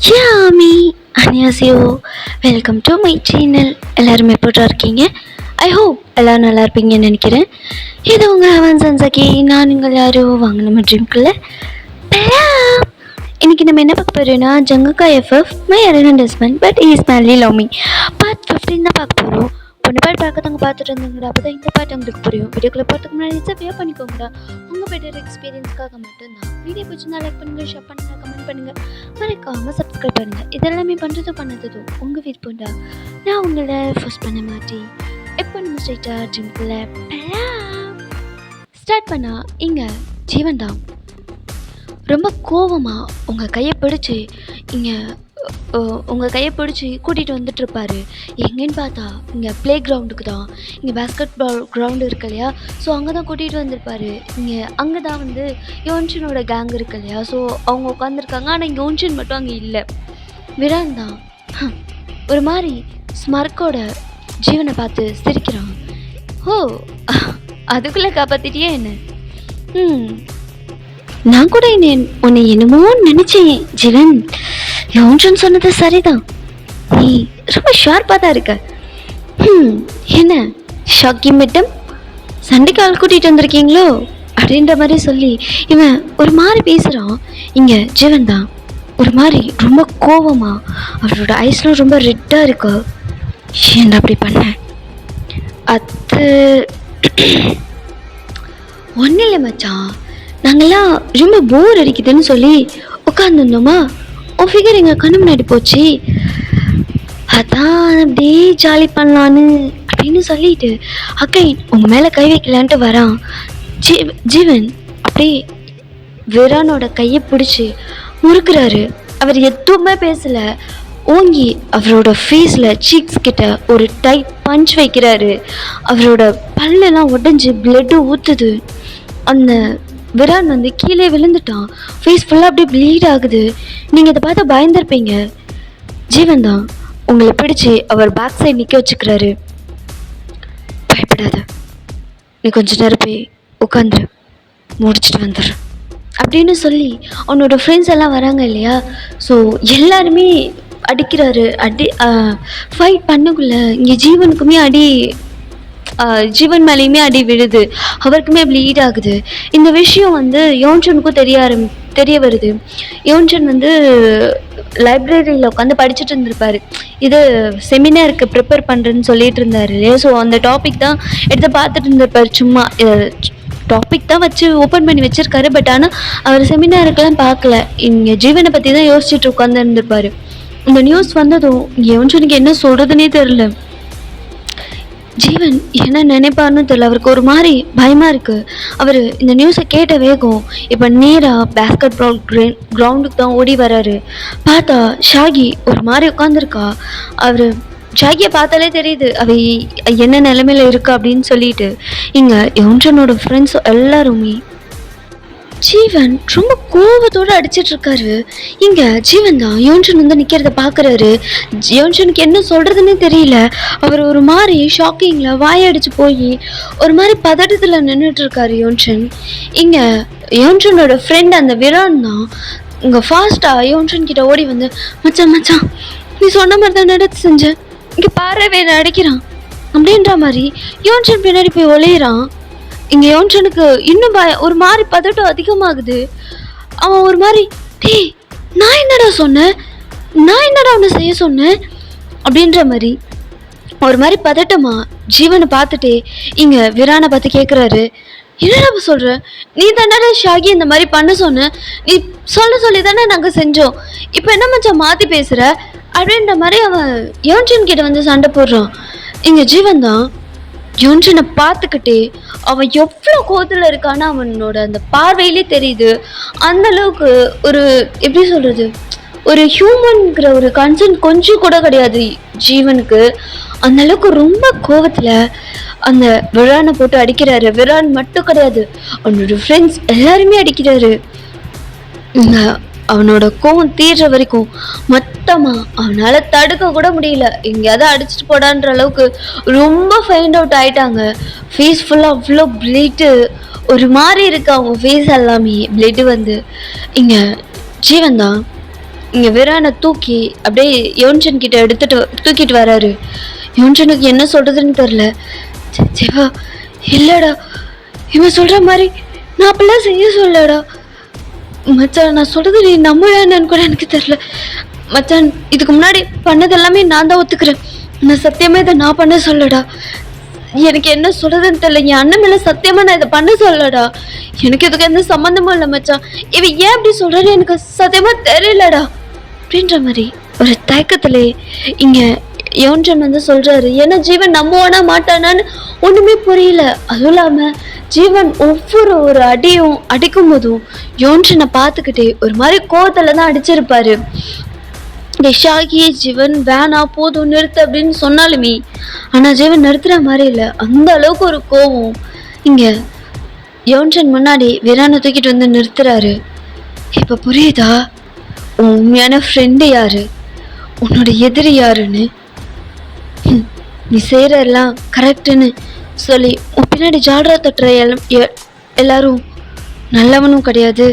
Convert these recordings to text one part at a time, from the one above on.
Yami அனியாசியோ, welcome to my channel. எல்லாரும் எப்படி இருக்கீங்க? ஐ ஹோப் எல்லோரும் நல்லா இருப்பீங்கன்னு நினைக்கிறேன். இது உங்கள் அவன் சன்சாக்கி. நான் நீங்கள் யாரும் வாங்க நம்ம ட்ரீம்குள்ள இன்னைக்கு நம்ம என்ன பார்க்க போகிறோன்னா, ஜங்கக்கா எஃப்எஃப் my arrogant husband but is madly love me part 15 தான் பார்க்க போகிறோம். பொண்ணு பாட்டு பார்க்கறவங்க பார்த்துட்டு இருந்தாங்கடா, அப்போ தான் இந்த பாட்டு உங்களுக்கு புரியும். வீடியோக்குள்ளே பார்த்துக்கு முன்னாடி சப்ஸ்கிரைப் பண்ணிக்கோங்கடா. உங்கள் பெட்டர் எக்ஸ்பீரியன்ஸ்க்காக மட்டும்தான். வீடியோ பிடிச்சிருந்தா லைக் பண்ணுங்கள், ஷேர் பண்ணுங்கள், கமெண்ட் பண்ணுங்கள், மறக்காமல் சப்ஸ்கிரைப் பண்ணுங்கள். இதெல்லாமே பண்ணதோ உங்கள் விருப்பம்டா. நான் உங்களை ஃபோர்ஸ் பண்ண மாட்டேன். எப்போ நம்ம ஸ்ட்ரைட்டாக ட்ரீம்குள்ளே ஸ்டார்ட் பண்ணால் இங்கே ஜீவன் தான் ரொம்ப கோவமாக உங்கள் கையை பிடிச்சி கூட்டிகிட்டு வந்துட்டுருப்பாரு. எங்கேன்னு பார்த்தா இங்கே ப்ளே கிரவுண்டுக்கு தான். இங்கே பேஸ்கெட் பால் கிரவுண்டு இருக்கு இல்லையா, ஸோ அங்கே தான் கூட்டிகிட்டு வந்திருப்பாரு. அங்கே தான் வந்து யோன்ஷனோட கேங் இருக்கு இல்லையா, ஸோ அவங்க உட்காந்துருக்காங்க. ஆனால் இங்கே யோன்ஷன் மட்டும் அங்கே இல்லை. விரான் தான் ஒரு மாதிரி ஸ்மர்க்கோட ஜீவனை பார்த்து சிரிக்கிறான். ஓ, அதுக்குள்ளே காப்பாற்றிட்டியே என்ன? நான் கூட உன்னை என்னமோ நினைச்சேன் ஜீவன். யோன்ஷன் சொன்னது சரிதான், நீ ரொம்ப ஷார்ப்பாக தான் இருக்க. என்ன ஷாக்கி மேடம், சண்டைக்கு ஆள் கூட்டிகிட்டு வந்திருக்கீங்களோ அப்படின்ற மாதிரி சொல்லி இவன் ஒரு மாதிரி பேசுகிறான். இங்கே ஜீவன் தான் ஒரு மாதிரி ரொம்ப கோவமா, அவரோட ஐஸ்லாம் ரொம்ப ரெட்டாக இருக்கு. ஏன்டா அப்படி பண்ண? அது ஒன்றும் இல்லை மச்சான், நாங்கள்லாம் ரொம்ப போர் அடிக்குதுன்னு சொல்லி உட்காந்துருந்தோமா, உன் ஃபிகர் எங்கள் கண்ணு முன்னாடி போச்சு, அதான் அப்படியே ஜாலி பண்ணலான்னு அப்படின்னு சொல்லிட்டு அக்கைன் உங்கள் மேலே கை வைக்கலான்ட்டு வரான். ஜீவன் அப்படியே விரானோட கையை பிடிச்சி முறுக்குறாரு. அவர் எதுவுமே பேசலை. ஓங்கி அவரோட ஃபேஸில் சீக்ஸ் கிட்ட ஒரு டைட் பஞ்ச் வைக்கிறாரு. அவரோட பல்லெல்லாம் உடஞ்சி பிளட்டு ஊற்றுது. அந்த விரான் வந்து கீழே விழுந்துட்டான். ஃபேஸ் ஃபுல்லாக அப்படியே ப்ளீட் ஆகுது. நீங்கள் இதை பார்த்து பயந்துருப்பீங்க. ஜீவன் தான் உங்களை பிடிச்சி அவர் பேக் சைட் நிற்க வச்சுக்கிறாரு. பயப்படாத, நீ கொஞ்ச நேரம் போய் உட்காந்துரு, முடிச்சுட்டு வந்துடுற அப்படின்னு சொல்லி அவனோட ஃப்ரெண்ட்ஸ் எல்லாம் வராங்க இல்லையா, ஸோ எல்லாருமே அடிக்கிறாரு. ஃபைட் பண்ணக்குள்ள இங்கே ஜீவன் மேலேயுமே அடி விழுது. அவருக்குமே ப்ளீட் ஆகுது. இந்த விஷயம் வந்து யோன்ஷனுக்கும் தெரிய வருது. யோன்ஷன் வந்து லைப்ரரியில் உட்காந்து படிச்சுட்டு இருந்திருப்பாரு. இது செமினாருக்கு ப்ரிப்பேர் பண்ணுறேன்னு சொல்லிட்டு இருந்தாரு இல்லையா, ஸோ அந்த டாபிக் தான் எடுத்து பார்த்துட்டு இருந்திருப்பார். சும்மா டாபிக் தான் வச்சு ஓப்பன் பண்ணி வச்சுருக்காரு. பட் ஆனால் அவர் செமினாருக்கெல்லாம் பார்க்கல, இங்கே ஜீவனை பற்றி தான் யோசிச்சுட்டு உட்காந்து இருந்திருப்பாரு. இந்த நியூஸ் வந்ததும் யோன்ஷனுக்கு என்ன சொல்கிறதுனே தெரில. ஜீவன் என்ன நினைப்பாருன்னு தெரியல. அவருக்கு ஒரு மாதிரி பயமாக இருக்குது. அவர் இந்த நியூஸை கேட்ட வேகம் இப்போ நேராக பேஸ்கெட் பால் கிரவுண்டுக்கு தான் ஓடி வராரு. பார்த்தா ஷாகி ஒரு மாதிரி உட்காந்துருக்கா. அவர் ஷாகியை பார்த்தாலே தெரியுது அவ என்ன நிலைமையில இருக்கு அப்படின்னு சொல்லிட்டு. இங்கே யோன்ஷனோட ஃப்ரெண்ட்ஸ் எல்லாருமே ஜீவன் ரொம்ப கோவத்தோடு அடிச்சிட்டு இருக்காரு. இங்கே ஜீவன் தான் யோன்ஷன் வந்து நிற்கிறத பார்க்குறாரு. யோன்ஷனுக்கு என்ன சொல்கிறதுன்னே தெரியல. அவர் ஒரு மாதிரி ஷாக்கிங்கில் வாயடிச்சு போய் ஒரு மாதிரி பதட்டத்தில் நின்றுட்டு இருக்காரு யோன்ஷன். இங்கே யோன்ஷனோட ஃப்ரெண்ட் அந்த விரான் தான் இங்கே ஃபாஸ்ட்டாக யோன்ஷன் கிட்ட ஓடி வந்து, மச்சான் மச்சான் நீ சொன்ன மாதிரி தான் நடத்து செஞ்சேன், இங்கே பாரு வேலை அடிக்கிறான் அப்படின்ற மாதிரி யோன்ஷன் பின்னாடி போய் ஒளையிறான். இங்கே யோன்ஷனுக்கு இன்னும் ஒரு மாதிரி பதட்டம் அதிகமாகுது. அவன் ஒரு மாதிரி, டேய் நான் என்னடா சொன்னேன், நான் என்னடா அவனை செய்ய சொன்னேன் அப்படின்ற மாதிரி ஒரு மாதிரி பதட்டமா ஜீவனை பார்த்துட்டே இங்கே விரானை பார்த்து கேட்குறாரு, என்னடா சொல்கிற, நீ தானடா ஷாகி இந்த மாதிரி பண்ண சொன்ன, நீ சொல்லி தானே நாங்கள் செஞ்சோம், இப்போ என்ன மச்சான் மாற்றி பேசுகிற அப்படின்ற மாதிரி அவன் யோன்ஷன் கிட்ட வந்து சண்டை போடுறான். இங்கே ஜீவன் தான் யோன்ஷனை பார்த்துக்கிட்டே அவன் எவ்வளோ கோவத்தில் இருக்கான்னு அவனோட அந்த பார்வையிலே தெரியுது. அந்த அளவுக்கு ஒரு எப்படி சொல்கிறது, ஒரு ஹியூமன்கிற ஒரு கன்சர்ன் கொஞ்சம் கூட கிடையாது ஜீவனுக்கு. அந்த அளவுக்கு ரொம்ப கோவத்தில் அந்த விரானை போட்டு அடிக்கிறாரு. விரான் மட்டும் கிடையாது, அவனோட ஃப்ரெண்ட்ஸ் எல்லாருமே அடிக்கிறாரு. அவனோட கோவம் தீர்ற வரைக்கும் மொத்தமாக அவனால் தடுக்க கூட முடியல. எங்கேயாவது அடிச்சுட்டு போடான்ற அளவுக்கு ரொம்ப ஃபைண்ட் அவுட் ஆகிட்டாங்க. ஃபேஸ் ஃபுல்லாக அவ்வளோ பிளட்டு ஒரு மாதிரி இருக்கு. அவங்க ஃபேஸ் எல்லாமே பிளட்டு வந்து இங்கே ஜீவன் தான் இங்கே விரானை தூக்கி அப்படியே யோன்சன் கிட்ட தூக்கிட்டு வராரு. யோன்சனுக்கு என்ன சொல்றதுன்னு தெரில. ஜெவா இல்லடா, இவன் சொல்ற மாதிரி நான் அப்பெல்லாம் செய்ய சொல்லடா மச்சான். நான் சொல்றது நீ நம்புவேன்னு கூட எனக்கு தெரில மச்சான். இதுக்கு முன்னாடி பண்ணது எல்லாமே நான் தான் ஒத்துக்கிறேன். நான் சத்தியமா இதை நான் பண்ண சொல்லடா. எனக்கு என்ன சொல்றதுன்னு தெரியல. என் அண்ணன் மேல சத்தியமா நான் இதை பண்ண சொல்லடா. எனக்கு இதுக்கு எந்த சம்மந்தமும் இல்லை மச்சான். இவன் ஏன் அப்படி சொல்றாரு எனக்கு சத்தியமா தெரியலடா அப்படின்ற மாதிரி ஒரு தயக்கத்திலே இங்க யோன்சன் வந்து சொல்றாரு. ஏன்னா ஜீவன் நம்புவானா மாட்டானான்னு ஒண்ணுமே புரியல. அதுவும் இல்லாம ஜீவன் ஒவ்வொரு ஒரு அடியும் அடிக்கும் போதும் யோன்சனை பார்த்துக்கிட்டே ஒரு மாதிரி கோவத்துல தான் அடிச்சிருப்பாரு. ஷாகி ஜீவன் வேணா போதும் நிறுத்து அப்படின்னு சொன்னாலுமே ஆனா ஜீவன் நிறுத்துற மாதிரி இல்லை. அந்த அளவுக்கு ஒரு கோவம் இங்க யோன்சன் முன்னாடி விரானை தூக்கிட்டு வந்து நிறுத்துறாரு. இப்ப புரியுதா உன் உண்மையான ஃப்ரெண்டு யாரு, உன்னோட எதிரி யாருன்னு? நீ செய்யற எல்லாம் கரெக்டுன்னு சொல்லி உன் பின்னாடி ஜால்ரா தட்டுற எல்லாரும் நல்லவனும் கிடையாது,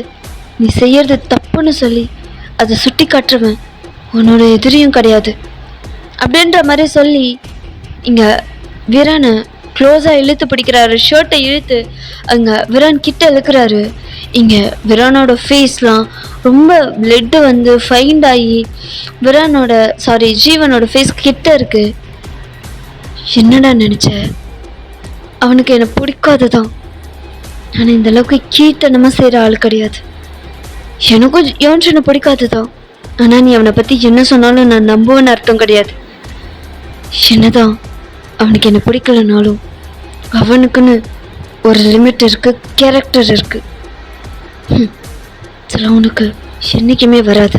நீ செய்யறது தப்புன்னு சொல்லி அதை சுட்டி காட்டுறவன் உன்னோட எதிரியும் கிடையாது அப்படின்ற மாதிரி சொல்லி இங்கே விரானை க்ளோஸாக இழுத்து பிடிக்கிறாரு. ஷர்ட்டை இழுத்து அங்கே விரான் கிட்ட இழுக்கிறாரு. இங்கே விரானோட ஃபேஸ்லாம் ரொம்ப பிளட்டு வந்து ஃபைண்ட் ஆகி ஜீவனோட ஃபேஸ் கிட்ட இருக்கு. என்னடா நினச்ச? அவனுக்கு என்னை பிடிக்காதுதான், ஆனால் இந்த அளவுக்கு கீழ்த்தனமாக செய்கிற ஆள் கிடையாது. எனக்கும் யோன்சனை பிடிக்காதுதான், ஆனால் நீ அவனை பற்றி என்ன சொன்னாலும் நான் நம்புவேன்னு அர்த்தம் கிடையாது. என்னதான் அவனுக்கு என்ன பிடிக்கலனாலும் அவனுக்குன்னு ஒரு லிமிட் இருக்கு, கேரக்டர் இருக்கு. சில அவனுக்கு என்னைக்குமே வராது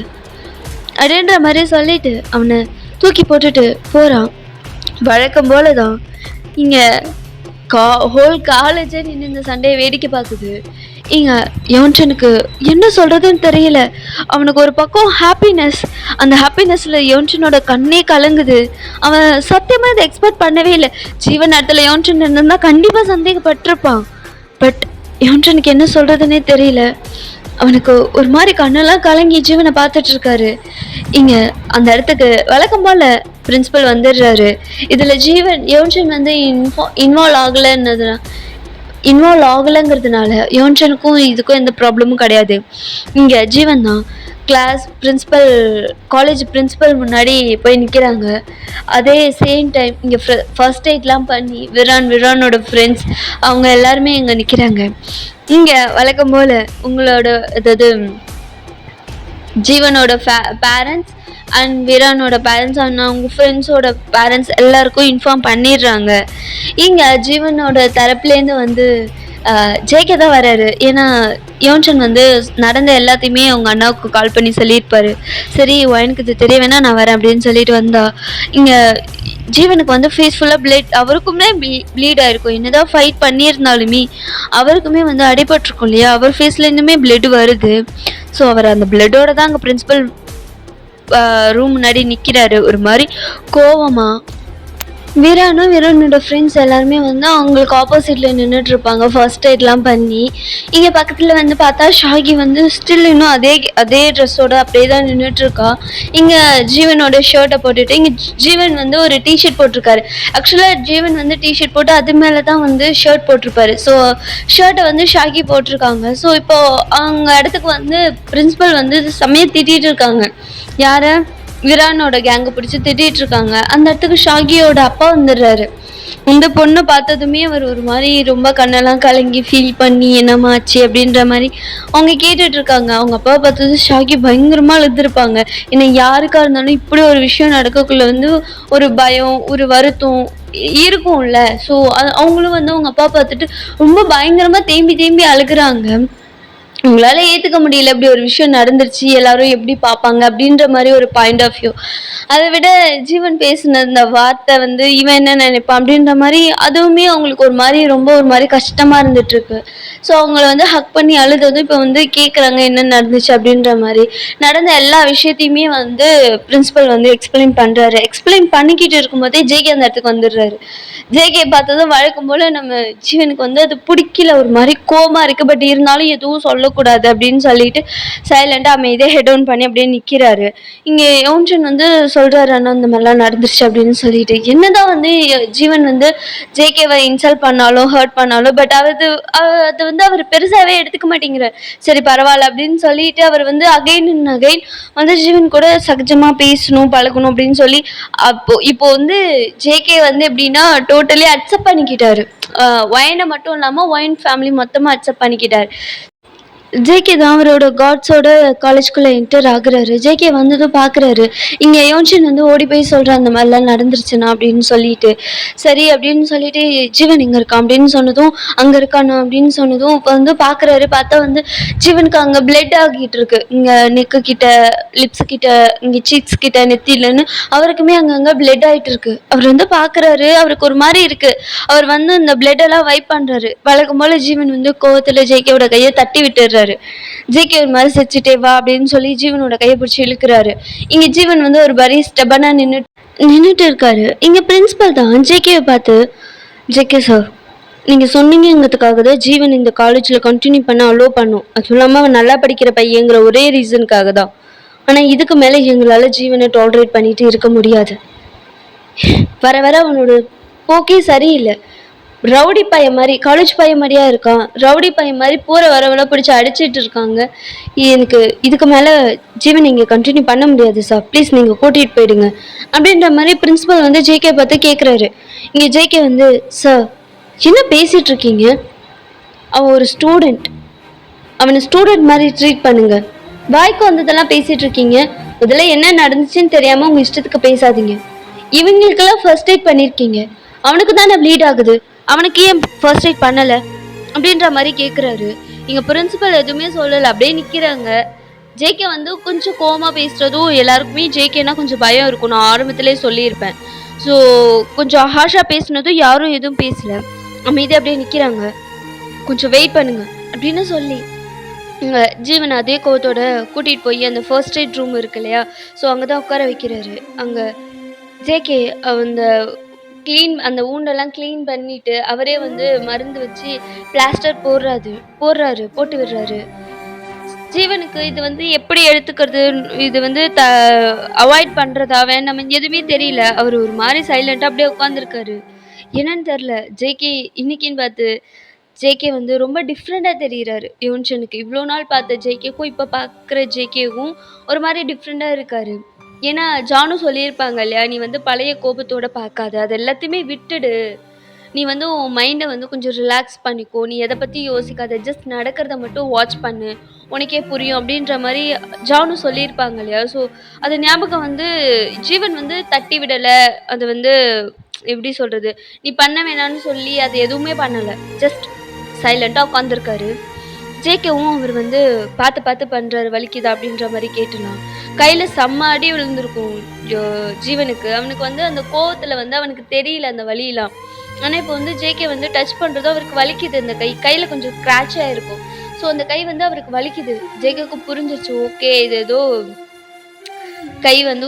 அப்படின்ற மாதிரி சொல்லிட்டு அவனை தூக்கி போட்டுட்டு போகிறான். வழக்கம் போல தான் இங்கே ஹோல் காலேஜே நின்று இந்த சண்டையை வேடிக்கை பார்க்குது. இங்க யோன்சனுக்கு என்ன சொல்றதுன்னு தெரியல. அவனுக்கு ஒரு பக்கம் ஹாப்பினஸ், அந்த ஹாப்பினஸ்ல யோன்சனோட கண்ணே கலங்குது. அவன் சத்தியமா இதை எக்ஸ்பெக்ட் பண்ணவே இல்லை. ஜீவன் இடத்துல யோன்சன் இருந்தா கண்டிப்பா சந்தேகப்பட்டிருப்பான். பட் யோன்சனுக்கு என்ன சொல்றதுன்னே தெரியல. அவனுக்கு ஒரு மாதிரி கண்ணெல்லாம் கலங்கி ஜீவனை பார்த்துட்டு இருக்காரு. இங்க அந்த இடத்துக்கு வழக்கம் போல பிரின்சிபல் வந்துடுறாரு. இதுல யோன்சன் வந்து இன்வால்வ் ஆகலைங்கிறதுனால யோன்சனுக்கும் இதுக்கும் எந்த ப்ராப்ளமும் கிடையாது. இங்கே ஜீவன் தான் காலேஜ் பிரின்சிபல் முன்னாடி போய் நிற்கிறாங்க. அதே சேம் டைம் இங்கே ஃபர்ஸ்ட் எய்ட்லாம் பண்ணி விரானோட ஃப்ரெண்ட்ஸ் அவங்க எல்லாருமே இங்கே நிற்கிறாங்க. இங்கே வழக்கம் போல் உங்களோட அதாவது ஜீவனோட பேரண்ட்ஸ் அண்ட் விரானோட பேரண்ட்ஸ் அண்ட் அவங்க ஃப்ரெண்ட்ஸோட பேரண்ட்ஸ் எல்லாருக்கும் இன்ஃபார்ம் பண்ணிடுறாங்க. இங்கே ஜீவனோட தரப்புலேருந்து வந்து ஜேகே தான் வராரு. ஏன்னா யோன்சன் வந்து நடந்த எல்லாத்தையுமே அவங்க அண்ணாவுக்கு கால் பண்ணி சொல்லியிருப்பாரு. சரி எனக்கு இது தெரிய வேணா நான் வரேன் அப்படின்னு சொல்லிட்டு வந்தா இங்கே ஜீவனுக்கு வந்து ஃபேஸ் ஃபுல்லாக பிளட், அவருக்குமே ப்ளீட் ஆகிருக்கும். என்னதான் ஃபைட் பண்ணியிருந்தாலுமே அவருக்குமே வந்து அடிபட்டிருக்கும் இல்லையா, அவர் ஃபேஸ்லேருந்துமே பிளட் வருது. ஸோ அவர் அந்த பிளட்டோட தான் அங்கே பிரின்சிபல் ரூம் முன்னாடி நிற்கிறாரு ஒரு மாதிரி கோவமா. விரானோட ஃப்ரெண்ட்ஸ் எல்லாருமே வந்து அவங்களுக்கு ஆப்போசிட்டில் நின்றுட்டு இருப்பாங்க ஃபர்ஸ்ட் எய்ட்லாம் பண்ணி. இங்கே பக்கத்தில் வந்து பார்த்தா ஷாகி வந்து ஸ்டில் இன்னும் அதே ட்ரெஸ்ஸோட அப்படியே தான் நின்றுட்டுருக்கா. இங்கே ஜீவனோட ஷர்ட்டை போட்டுட்டு இங்கே ஜீவன் வந்து ஒரு டிஷர்ட் போட்டிருக்காரு. ஆக்சுவலாக ஜீவன் வந்து டிஷர்ட் போட்டு அது மேலே தான் வந்து ஷர்ட் போட்டிருப்பாரு. ஸோ ஷர்ட்டை வந்து ஷாகி போட்டிருக்காங்க. ஸோ இப்போது அவங்க இடத்துக்கு வந்து பிரின்சிபல் வந்து செம்மையாக திட்டிகிட்டு இருக்காங்க. யாரை? விரானோட கேங்கை பிடிச்சி திட்டிகிட்டு இருக்காங்க. அந்த இடத்துக்கு ஷாகியோட அப்பா வந்துடுறாரு. இந்த பொண்ணை பார்த்ததுமே அவர் ஒரு மாதிரி ரொம்ப கண்ணெல்லாம் கலங்கி ஃபீல் பண்ணி என்னமாச்சு அப்படின்ற மாதிரி அவங்க கேட்டுட்டு இருக்காங்க. அவங்க அப்பாவை பார்த்தது ஷாகி பயங்கரமாக அழுதுருப்பாங்க. ஏன்னா யாருக்கா இருந்தாலும் இப்படி ஒரு விஷயம் நடக்கக்குள்ள வந்து ஒரு பயம், ஒரு வருத்தம் இருக்கும்ல. ஸோ அவங்களும் வந்து அவங்க அப்பா பார்த்துட்டு ரொம்ப பயங்கரமாக தேம்பி அழுகுறாங்க. உங்களால ஏத்துக்க முடியல இப்படி ஒரு விஷயம் நடந்துருச்சு, எல்லாரும் எப்படி பார்ப்பாங்க அப்படின்ற மாதிரி ஒரு பாயிண்ட் ஆஃப் வியூ. அதை விட ஜீவன் பேசின இந்த வார்த்தை வந்து இவன் என்ன நினைப்பான் அப்படின்ற மாதிரி அதுவுமே அவங்களுக்கு ஒரு மாதிரி கஷ்டமா இருந்துட்டு இருக்கு. ஸோ அவங்கள வந்து ஹக் பண்ணி அழுததும் இப்போ வந்து கேட்குறாங்க என்ன நடந்துச்சு அப்படின்ற மாதிரி. நடந்த எல்லா விஷயத்தையுமே வந்து பிரின்சிபல் வந்து எக்ஸ்பிளைன் பண்றாரு. எக்ஸ்பிளைன் பண்ணிக்கிட்டு இருக்கும்போதே ஜேகே அந்த இடத்துக்கு வந்துடுறாரு. ஜேகே பார்த்ததும் வழக்கம் போல நம்ம ஜீவனுக்கு வந்து அது பிடிக்கல, ஒரு மாதிரி கோமா இருக்கு. பட் இருந்தாலும் எதுவும் சொல்ல சொல்லக்கூடாது அப்படின்னு சொல்லிட்டு சைலண்டாக அமைதியாக ஹெட் டவுன் பண்ணி அப்படியே நிற்கிறாரு. இங்கே யோன்ஜன் வந்து சொல்கிறாரு, அண்ணா இந்த மாதிரிலாம் நடந்துருச்சு அப்படின்னு சொல்லிட்டு. என்னதான் வந்து ஜீவன் வந்து ஜேகேவை இன்சல்ட் பண்ணாலும் ஹர்ட் பண்ணாலும் பட் அது வந்து அவர் பெருசாகவே எடுத்துக்க மாட்டேங்கிறார். சரி பரவாயில்ல அப்படின்னு சொல்லிட்டு அவர் வந்து அகைன் அண்ட் அகைன் வந்து ஜீவன் கூட சகஜமாக பேசணும் பழகணும் அப்படின்னு சொல்லி இப்போ வந்து ஜேகே வந்து எப்படின்னா டோட்டலி அக்செப்ட் பண்ணிக்கிட்டாரு. ஒயனை மட்டும் இல்லாமல் ஒயன் ஃபேமிலி மொத்தமாக அக்செப்ட் பண்ணிக்கிட்டாரு. ஜேகே தான் அவரோட காட்ஸோட காலேஜ்குள்ளே என்டர் ஆகுறாரு. ஜேகே வந்ததும் பார்க்குறாரு. இங்கே யோன்ஷன் வந்து ஓடி போய் சொல்கிறான் அந்த மாதிரிலாம் நடந்துருச்சுண்ணா அப்படின்னு சொல்லிட்டு. சரி அப்படின்னு சொல்லிட்டு ஜீவன் இங்கே இருக்கான் அப்படின்னு சொன்னதும் அங்கே இருக்கானா அப்படின்னு சொன்னதும் இப்போ வந்து பார்க்குறாரு. பார்த்தா வந்து ஜீவனுக்கு அங்கே பிளட் ஆகிட்டு இருக்கு. இங்கே நெக்கு கிட்ட, லிப்ஸ் கிட்ட, இங்கே சீக்ஸ் கிட்ட, நெத்திலன்னு அவருக்குமே அங்கங்கே பிளட் ஆகிட்டு இருக்கு. அவர் வந்து பார்க்குறாரு. அவருக்கு ஒரு மாதிரி இருக்கு. அவர் வந்து இந்த பிளட்டெல்லாம் வைப் பண்ணுறாரு. வழக்கம் போல் ஜீவன் வந்து கோவத்தில் ஜேகேவோட கையை தட்டி விட்டுறாரு. ஜேகே ஒரு மாதிரி சிரிச்சுட்டே வா அப்படின்னு சொல்லி ஜீவனோட கையை பிடிச்சி இழுக்கிறாரு. இங்க ஜீவன் வந்து ஒரு மாதிரி ஸ்டெபனா நின்றுட்டு இருக்காரு. இங்க பிரின்சிபல் தான் ஜேகேவை பார்த்து, ஜேகே சார் நீங்க சொன்னீங்கிறதுக்காக தான் ஜீவன் இந்த காலேஜ்ல கண்டினியூ பண்ண அலோவ் பண்ணும். அது இல்லாம அவன் நல்லா படிக்கிற பையங்கிற ஒரே ரீசனுக்காக தான். ஆனா இதுக்கு மேல எங்களால ஜீவனை டாலரேட் பண்ணிட்டு இருக்க முடியாது. வர வர அவனோட போக்கே சரியில்லை. ரவுடி பையன் மாதிரி, காலேஜ் பையன் மாதிரியா இருக்கான். ரவுடி பையன் மாதிரி போற வரவெல்லாம் பிடிச்சி அடிச்சிட்டு இருக்காங்க. எனக்கு இதுக்கு மேல ஜீவன் இங்க கண்டினியூ பண்ண முடியாது சார், ப்ளீஸ் நீங்க கூட்டிட்டு போயிடுங்க அப்படின்ற மாதிரி பிரின்சிபல் வந்து ஜேகே பார்த்து கேட்குறாரு. இங்க ஜேகே வந்து, சார் என்ன பேசிட்டு இருக்கீங்க? அவன் ஒரு ஸ்டூடெண்ட், அவனை ஸ்டூடெண்ட் மாதிரி ட்ரீட் பண்ணுங்க. வாய்க்கு வந்ததெல்லாம் பேசிட்டு இருக்கீங்க. முதல்ல என்ன நடந்துச்சுன்னு தெரியாம உங்க இஷ்டத்துக்கு பேசாதீங்க. இவங்களுக்கெல்லாம் ஃபர்ஸ்ட் எய்ட் பண்ணிருக்கீங்க, அவனுக்கு தானே ப்ளீட் ஆகுது, அவனுக்கு ஏன் ஃபர்ஸ்ட் எய்ட் பண்ணலை அப்படின்ற மாதிரி கேட்குறாரு. இங்கே பிரின்சிபல் எதுவுமே சொல்லலை, அப்படியே நிற்கிறாங்க. ஜேகே வந்து கொஞ்சம் கோவமாக பேசுகிறதும் எல்லாருக்குமே ஜேகேனா கொஞ்சம் பயம் இருக்கும். நான் ஆரம்பத்திலே சொல்லியிருப்பேன். ஸோ கொஞ்சம் ஹார்ஷாக பேசினதும் யாரும் எதுவும் பேசலை, அமைதியாக அப்படியே நிற்கிறாங்க. கொஞ்சம் வெயிட் பண்ணுங்க அப்படின்னு சொல்லி ஜீவன் அதே கோவத்தோட கூட்டிகிட்டு போய் அந்த ஃபர்ஸ்ட் எய்ட் ரூம் இருக்கு இல்லையா, ஸோ அங்கே தான் உட்கார வைக்கிறாரு. அங்கே ஜேகே அந்த அந்த ஊண்டெல்லாம் க்ளீன் பண்ணிட்டு அவரே வந்து மருந்து வச்சு பிளாஸ்டர் போட்டு விடுறாரு. ஜீவனுக்கு இது வந்து எப்படி எடுத்துக்கிறது, இது வந்து அவாய்ட் பண்ணுறதா வேண்டாம் எதுவுமே தெரியல. அவர் ஒரு மாதிரி சைலண்ட்டாக அப்படியே உட்காந்துருக்காரு. என்னன்னு தெரில. ஜேகே இன்னைக்குன்னு பார்த்து ஜேகே வந்து ரொம்ப டிஃப்ரெண்ட்டாக தெரிகிறாரு யோன்ஷனுக்கு. இவ்வளோ நாள் பார்த்த ஜேகேக்கும் இப்போ பார்க்குற ஜேகேவும் ஒரு மாதிரி டிஃப்ரெண்ட்டாக இருக்காரு. ஏன்னா ஜானும் சொல்லியிருப்பாங்க இல்லையா, நீ வந்து பழைய கோபத்தோட பார்க்காத, அது எல்லாத்தையுமே விட்டுடு, நீ வந்து உன் மைண்டை வந்து கொஞ்சம் ரிலாக்ஸ் பண்ணிக்கோ, நீ எதை பற்றி யோசிக்காத, ஜஸ்ட் நடக்கிறத மட்டும் வாட்ச் பண்ணு, உனக்கே புரியும் அப்படின்ற மாதிரி ஜானும் சொல்லியிருப்பாங்க இல்லையா. ஸோ அது ஞாபகம் வந்து ஜீவன் வந்து தட்டி விடலை. அது வந்து எப்படி சொல்கிறது, நீ பண்ண வேணான்னு சொல்லி அது எதுவுமே பண்ணலை, ஜஸ்ட் சைலண்ட்டாக உட்காந்துருக்காரு. ஜேகேவும் அவர் வந்து பார்த்து பண்ணுறாரு, வலிக்குதா அப்படின்ற மாதிரி கேட்டுலாம். கையில் செம்ம அடி விழுந்திருக்கும் ஜீவனுக்கு. அவனுக்கு வந்து அந்த கோவத்தில் வந்து அவனுக்கு தெரியல அந்த வலியெல்லாம். ஆனால் இப்போ வந்து ஜேகே வந்து டச் பண்ணுறதோ அவருக்கு வலிக்குது. அந்த கையில் கொஞ்சம் ஸ்க்ராட்ச் ஆகிருக்கும். ஸோ அந்த கை வந்து அவருக்கு வலிக்குது. ஜேகேக்கு புரிஞ்சிச்சு, ஓகே இது ஏதோ கை வந்து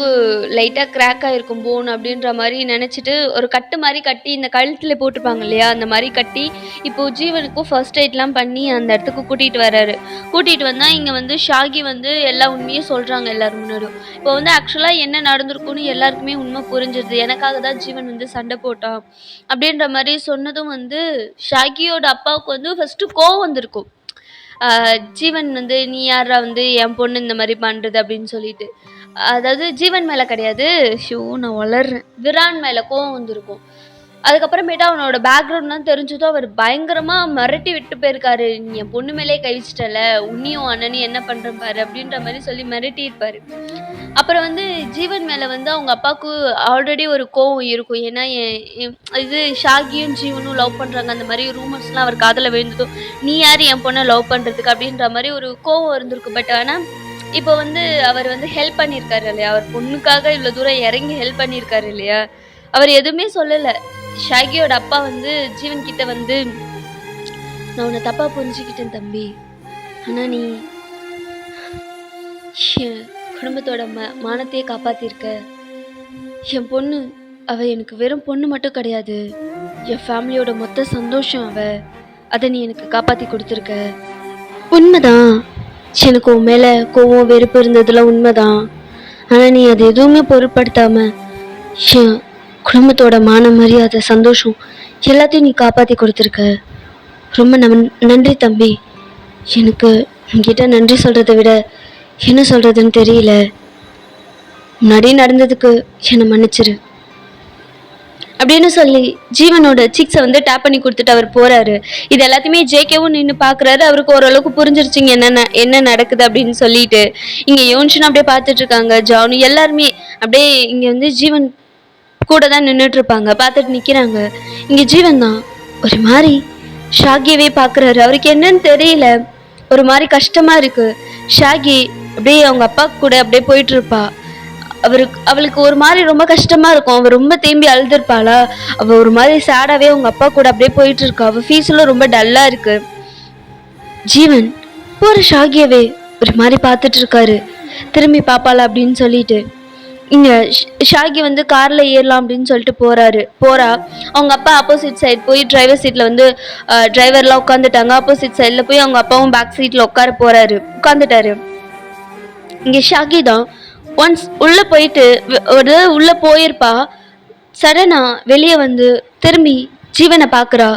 லைட்டாக கிராக் ஆகிருக்கும் போன் அப்படின்ற மாதிரி நினச்சிட்டு ஒரு கட்டு மாதிரி கட்டி இந்த கழுத்தில் போட்டுப்பாங்க இல்லையா, அந்த மாதிரி கட்டி இப்போது ஜீவனுக்கும் ஃபர்ஸ்ட் எய்ட்லாம் பண்ணி அந்த இடத்துக்கு கூட்டிகிட்டு வர்றாரு. கூட்டிகிட்டு வந்தால் இங்கே வந்து ஷாகி வந்து எல்லா உண்மையும் சொல்கிறாங்க எல்லோரும் முன்னாடியும். இப்போ வந்து ஆக்சுவலாக என்ன நடந்திருக்குன்னு எல்லாருக்குமே உண்மை புரிஞ்சிருது. எனக்காக தான் ஜீவன் வந்து சண்டை போட்டான் அப்படின்ற மாதிரி சொன்னதும் வந்து ஷாகியோட அப்பாவுக்கு வந்து ஃபஸ்ட்டு கோவம் வந்திருக்கும். ஜீவன் வந்து நீ யாரா வந்து என் பொண்ணு இந்த மாதிரி பண்ணுறது அப்படின்னு சொல்லிட்டு, அதாவது ஜீவன் மேலே கிடையாது, நான் வளர்றேன், விரான் மேலே கோவம் வந்திருக்கும். அதுக்கப்புறமேட்டா அவனோட பேக்ரவுண்ட்லாம் தெரிஞ்சதும் அவர் பயங்கரமாக மிரட்டி விட்டு போயிருக்காரு. நீ என் பொண்ணு மேலே கை வச்சிட்டல, உன்னியும் அண்ணனையும் என்ன பண்ணுறேன் பாரு அப்படின்ற மாதிரி சொல்லி மிரட்டி இருப்பார். அப்புறம் வந்து ஜீவன் மேலே வந்து அவங்க அப்பாவுக்கு ஆல்ரெடி ஒரு கோவம் இருக்கும். ஏன்னா இது ஷாகியும் ஜீவனும் லவ் பண்ணுறாங்க, அந்த மாதிரி ரூமர்ஸ்லாம் அவர் காதில் விழுந்ததும் நீ யார் என் பொண்ணை லவ் பண்ணுறதுக்கு அப்படின்ற மாதிரி ஒரு கோவம் இருந்திருக்கும். பட் ஆனால் இப்போ வந்து அவர் வந்து ஹெல்ப் பண்ணியிருக்காரு இல்லையா, அவர் பொண்ணுக்காக இவ்வளோ தூரம் இறங்கி ஹெல்ப் பண்ணியிருக்காரு இல்லையா, அவர் எதுவுமே சொல்லலை. ஷாகியோட அப்பா வந்து ஜீவன் கிட்ட வந்து, நான் உன்னை தப்பாக புரிஞ்சுக்கிட்டேன் தம்பி, ஆனால் நீ என் குடும்பத்தோட மானத்தையே காப்பாற்றிருக்க. என் பொண்ணு அவள் எனக்கு வெறும் பொண்ணு மட்டும் கிடையாது, என் ஃபேமிலியோட மொத்த சந்தோஷம் அவள். அதை நீ எனக்கு காப்பாற்றி கொடுத்துருக்க. உண்மைதான். எனக்கு உன் மேல கோவம் வெறுப்பு இருந்ததுலாம் உண்மைதான். ஆனா நீ அது எதுவுமே பொருட்படுத்தாம என் குடும்பத்தோட மான மரியாதை சந்தோஷம் எல்லாத்தையும் நீ காப்பாத்தி கொடுத்துருக்க. ரொம்ப நன்றி தம்பி. எனக்கு உன்கிட்ட நன்றி சொல்றதை விட என்ன சொல்றதுன்னு தெரியல. முன்னாடி நடந்ததுக்கு என்னை மன்னிச்சிரு அப்படின்னு சொல்லி ஜீவனோட சிக்ஸை வந்து டேப் பண்ணி கொடுத்துட்டு அவர் போறாரு. இது எல்லாத்தையுமே ஜேகேவும் நின்று பாக்குறாரு. அவருக்கு ஓரளவுக்கு புரிஞ்சிருச்சுங்க என்ன நடக்குது அப்படின்னு சொல்லிட்டு. இங்க யோன்ஷன் அப்படியே பார்த்துட்டு இருக்காங்க. ஜானு எல்லாருமே அப்படியே இங்க வந்து ஜீவன் கூட தான் நின்றுட்டு இருப்பாங்க. பார்த்துட்டு நிக்கிறாங்க. இங்க ஜீவன் தான் ஒரு மாதிரி ஷாகியவே பாக்குறாரு. அவருக்கு என்னன்னு தெரியல, ஒரு மாதிரி கஷ்டமா இருக்கு. ஷாகி அப்படியே அவங்க அப்பா கூட அப்படியே போயிட்டு இருப்பா. அவளுக்கு ஒரு மாதிரி ரொம்ப கஷ்டமா இருக்கும். அவ ரொம்ப தேம்பி அழுதுருப்பாளா. அவ ஒரு மாதிரி சேடாவே அவங்க அப்பா கூட அப்படியே போயிட்டு இருக்கா. அவ ஃபீஸ்ல ரொம்ப டல்லா இருக்கு. ஜீவன் ஒரு ஷாகியவே ஒரு மாதிரி பார்த்துட்டு இருக்காரு. திரும்பி பாப்பாளா அப்படின்னு சொல்லிட்டு இங்க ஷாகி வந்து கார்ல ஏறலாம் அப்படின்னு சொல்லிட்டு போறா. அவங்க அப்பா ஆப்போசிட் சைட் போய் டிரைவர் சீட்ல வந்து டிரைவர்லாம் உட்காந்துட்டாங்க. ஆப்போசிட் சைட்ல போய் அவங்க அப்பாவும் பேக் சீட்ல உட்காந்துட்டாரு. இங்க ஷாகி தான் ஒன்ஸ் உள்ள போயிட்டு உள்ள போயிருப்பா. சடனா வெளியே வந்து திரும்பி ஜீவனை பாக்குறா.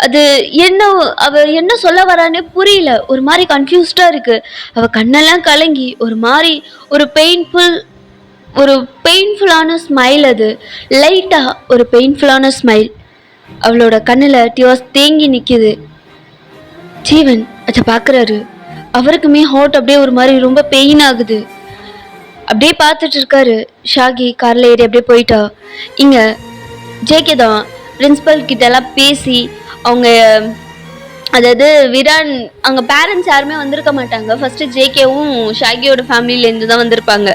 அது என்ன, அவ என்ன சொல்ல வரானே புரியல. ஒரு மாதிரி கன்ஃபியூஸ்டா இருக்கு. அவ கண்ணெல்லாம் கலங்கி ஒரு மாதிரி ஒரு பெயின்ஃபுல்லான ஸ்மைல். அது லைட்டா ஒரு பெயின்ஃபுல்லான ஸ்மைல். அவளோட கண்ணுல டியர்ஸ் தேங்கி நிக்குது. ஜீவன் அதை பாக்குறாரு. அவருக்குமே ஹார்ட் அப்படியே ஒரு மாதிரி ரொம்ப பெயின் ஆகுது. அப்படியே பார்த்துட்டு இருக்காரு. ஷாகி கார்ல ஏறி அப்படியே போயிட்டா. இங்க ஜேகே தான் பிரின்சிபல் கிட்ட எல்லாம் பேசி அவங்க, அதாவது விரான் அங்கே பேரண்ட்ஸ் யாருமே வந்திருக்க மாட்டாங்க. ஃபர்ஸ்ட் ஜேகேவும் ஷாகியோட ஃபேமிலியிலேருந்து தான் வந்திருப்பாங்க.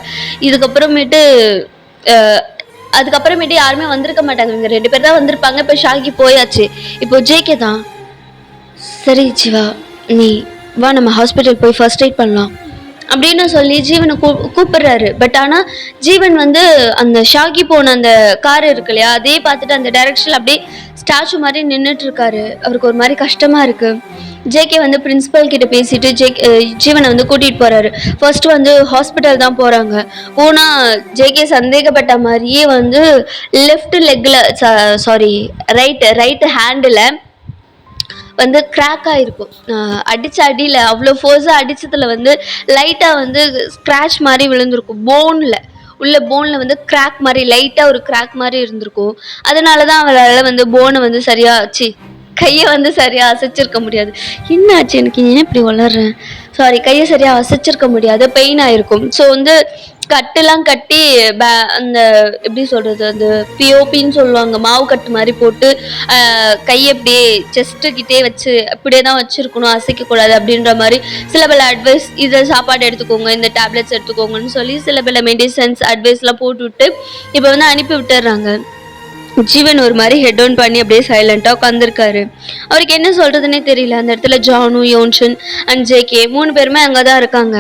அதுக்கப்புறமேட்டு யாருமே வந்திருக்க மாட்டாங்க. இவங்க 2 பேர் தான் வந்திருப்பாங்க. இப்போ ஷாகி போயாச்சு. இப்போ ஜேகே தான், சரி ஜீவா நீ வா நம்ம ஹாஸ்பிட்டல் போய் ஃபர்ஸ்ட் எய்ட் பண்ணலாம் அப்படின்னு சொல்லி ஜீவனை கூப்பிடுறாரு. பட் ஆனால் ஜீவன் வந்து அந்த ஷாகி போன அந்த கார் இருக்கு இல்லையா, அதே பார்த்துட்டு அந்த டைரக்ஷன்ல அப்படியே ஸ்டாச்சு மாதிரி நின்றுட்டு இருக்காரு. அவருக்கு ஒரு மாதிரி கஷ்டமா இருக்கு. ஜேகே வந்து பிரின்சிபல் கிட்ட பேசிட்டு ஜீவனை வந்து கூட்டிட்டு போறாரு. ஃபர்ஸ்ட் வந்து ஹாஸ்பிட்டல் தான் போறாங்க. போனா ஜேகே சந்தேகப்பட்ட மாதிரியே வந்து லெஃப்ட் லெக்ல ரைட் ஹேண்டில் வந்து கிராக் ஆகிருக்கும். அடித்த அடியில் அவ்வளோ ஃபோர்ஸாக அடித்ததில் வந்து லைட்டாக வந்து ஸ்க்ராட்ச் மாதிரி விழுந்திருக்கும். போனில் வந்து கிராக் மாதிரி லைட்டாக ஒரு கிராக் மாதிரி இருந்திருக்கும். அதனால தான் அவளால் வந்து போனை வந்து கையை வந்து சரியாக அசைச்சிருக்க முடியாது. என்ன ஆச்சு எனக்கு, ஏன் இப்படி வளர்றேன், கையை சரியாக அசைச்சிருக்க முடியாது, பெயின் ஆயிருக்கும். ஸோ வந்து கட்டுலாம் கட்டி அந்த எப்படி சொல்றது, அந்த பிஓபின்னு சொல்லுவாங்க, மாவு கட்டு மாதிரி போட்டு கையை அப்படியே செஸ்ட்டு கிட்டே வச்சு அப்படியே தான் வச்சிருக்கணும், அசைக்கக்கூடாது அப்படின்ற மாதிரி சில பல அட்வைஸ். இதை சாப்பாடு எடுத்துக்கோங்க, இந்த டேப்லெட்ஸ் எடுத்துக்கோங்கன்னு சொல்லி சில பல மெடிசன்ஸ் அட்வைஸ்லாம் போட்டு விட்டு இப்போ வந்து அனுப்பி விட்டுறாங்க. ஜீவன் ஒரு மாதிரி ஹெட் ஆன் பண்ணி அப்படியே சைலண்டாக உட்காந்துருக்காரு. அவருக்கு என்ன சொல்றதுன்னே தெரியல. அந்த இடத்துல ஜானு, யோன்ஷன் அண்ட் ஜேகே 3 பேருமே அங்கே தான் இருக்காங்க.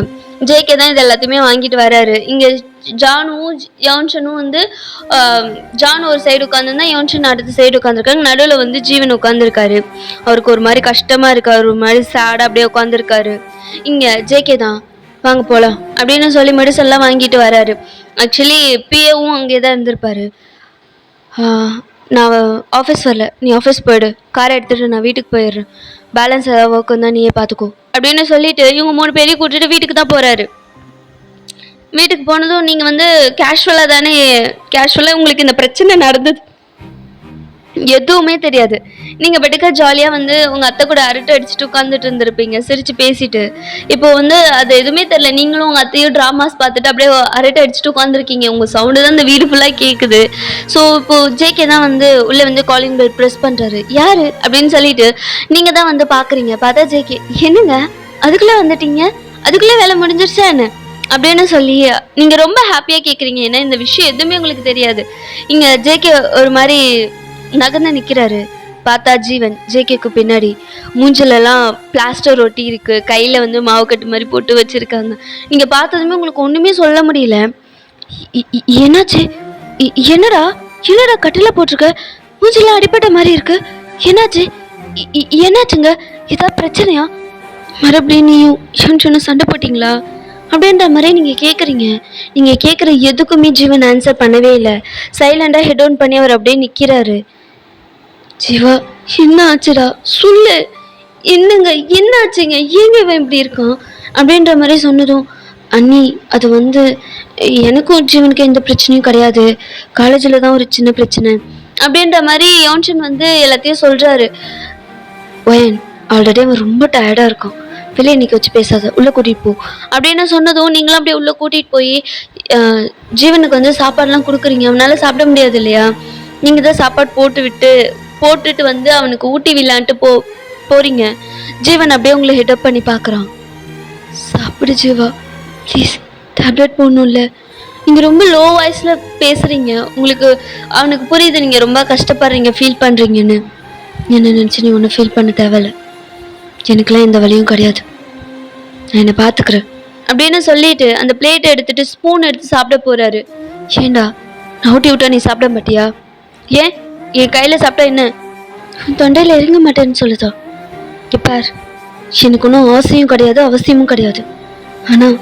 ஜேகே தான் இது எல்லாத்தையுமே வாங்கிட்டு வராரு. இங்கே ஜானுவும் யோன்ஷனும் வந்து ஜானு ஒரு சைடு உட்காந்துருந்தா யோன்ஷன் அடுத்த சைடு உட்காந்துருக்காங்க. நடுவில் வந்து ஜீவன் உட்காந்துருக்காரு. அவருக்கு ஒரு மாதிரி கஷ்டமா இருக்காரு, ஒரு மாதிரி சேடாக அப்படியே உட்காந்துருக்காரு. இங்கே ஜேகே தான் வாங்க போகலாம் அப்படின்னு சொல்லி மெடிசன்லாம் வாங்கிட்டு வராரு. ஆக்சுவலி பிஏவும் அங்கே தான் இருந்திருப்பாரு. நான் ஆஃபீஸ் வரல, நீ ஆஃபீஸ் போயிடு, காரை எடுத்துகிட்டு நான் வீட்டுக்கு போயிடுறேன், பேலன்ஸ் ஏதாவது ஒர்க் இருந்தால் நீயே பார்த்துக்கோ அப்படின்னு சொல்லிட்டு இவங்க 3 பேரையும் கூட்டிட்டு வீட்டுக்கு தான் போகிறாரு. வீட்டுக்கு போனதும் நீங்கள் வந்து கேஷுவலாக உங்களுக்கு இந்த பிரச்சனை நடந்தது எதுவுமே தெரியாது. நீங்கள் பெட்டுக்கா ஜாலியாக வந்து உங்கள் அத்தை கூட அரட்டை அடிச்சுட்டு உட்காந்துட்டு இருந்திருப்பீங்க, சிரித்து பேசிட்டு. இப்போ வந்து அது எதுவுமே தெரியல. நீங்களும் உங்கள் அத்தையும் ட்ராமாஸ் பார்த்துட்டு அப்படியே அரட்டை அடிச்சுட்டு உட்காந்துருக்கீங்க. உங்கள் சவுண்டு தான் இந்த வீடு ஃபுல்லாக கேட்குது. ஸோ இப்போது ஜேகே தான் வந்து உள்ளே வந்து காலிங் பெல் ப்ரெஸ் பண்ணுறாரு. யார் அப்படின்னு சொல்லிட்டு நீங்கள் தான் வந்து பார்க்குறீங்க. பார்த்தா ஜேகே, என்னங்க அதுக்குள்ளே வந்துட்டீங்க, அதுக்குள்ளே வேலை முடிஞ்சிருச்சா என்ன அப்படின்னு சொல்லி நீங்கள் ரொம்ப ஹாப்பியாக கேட்குறீங்க. ஏன்னா இந்த விஷயம் எதுவுமே உங்களுக்கு தெரியாது. இங்கே ஜேகே ஒரு மாதிரி நகர்ந்து நிற்கிறாரு. பார்த்தா ஜீவன் ஜேகேக்கு பின்னாடி மூஞ்சிலெல்லாம் பிளாஸ்டர் ஒட்டி இருக்கு, கையில் வந்து மாவு கட்டு மாதிரி போட்டு வச்சுருக்காங்க. நீங்கள் பார்த்ததுமே உங்களுக்கு ஒன்றுமே சொல்ல முடியல. என்னாச்சு, என்னடா கட்டில் போட்டிருக்க, மூஞ்சிலாம் அடிப்பட்ட மாதிரி இருக்கு, என்னாச்சுங்க, ஏதாவது பிரச்சனையா மறுபடியும் நீயும் யோன்சனும் சண்டை போட்டீங்களா அப்படின்ற மாதிரி நீங்கள் கேட்குறீங்க. நீங்கள் கேட்குற எதுக்குமே ஜீவன் ஆன்சர் பண்ணவே இல்லை. சைலண்டாக ஹெட் டவுன் பண்ணி அவர் அப்படியே நிற்கிறாரு. ஜீவா, என்ன ஆச்சுடா சொல்லு, என்னங்க என்ன ஆச்சுங்க, ஏங்க இவன் இப்படி இருக்கான் அப்படின்ற மாதிரி சொன்னதும், அண்ணி அது வந்து எனக்கும் ஜீவனுக்கு எந்த பிரச்சனையும் கிடையாது, காலேஜில் தான் ஒரு சின்ன பிரச்சனை அப்படின்ற மாதிரி யோன்சன் வந்து எல்லாத்தையும் சொல்கிறாரு. ஒயன், ஆல்ரெடி அவன் ரொம்ப டயர்டாக இருக்கான், வெளியே நிற்க வச்சு பேசாத, உள்ளே கூட்டிகிட்டு போ அப்படின்னு சொன்னதும் நீங்களும் அப்படியே உள்ளே கூட்டிகிட்டு போய் ஜீவனுக்கு வந்து சாப்பாடுலாம் கொடுக்குறீங்க. அவனால் சாப்பிட முடியாது இல்லையா, நீங்கள் தான் சாப்பாடு போட்டுட்டு வந்து அவனுக்கு ஊட்டி விளான்ட்டு போறீங்க. ஜீவன் அப்படியே உங்களை ஹெட்டப் பண்ணி பார்க்குறான். சாப்பிடு ஜீவா ப்ளீஸ், டேப்லெட் போடணும்ல. நீங்கள் ரொம்ப லோ வாய்ஸில் பேசுகிறீங்க, உங்களுக்கு அவனுக்கு புரியுது நீங்கள் ரொம்ப கஷ்டப்படுறீங்க, ஃபீல் பண்ணுறீங்கன்னு. என்ன நினச்சி நீ ஒன்றும் ஃபீல் பண்ண தேவையில்ல, எனக்கெல்லாம் எந்த வழியும் கிடையாது, நான் என்னை பார்த்துக்கிறேன் அப்படின்னு சொல்லிட்டு அந்த பிளேட்டை எடுத்துட்டு ஸ்பூன் எடுத்து சாப்பிட போறாரு. ஏண்டா, நான் ஊட்டி விட்டா நீ சாப்பிட மாட்டியா? ஏன் என் கையில் சாப்பிட்டா என்ன தொண்டையில் இறங்க மாட்டேன்னு சொல்லுதா? பார், எனக்கு ஒன்றும் ஆசையும் கிடையாது அவசியமும் கிடையாது, ஆனால்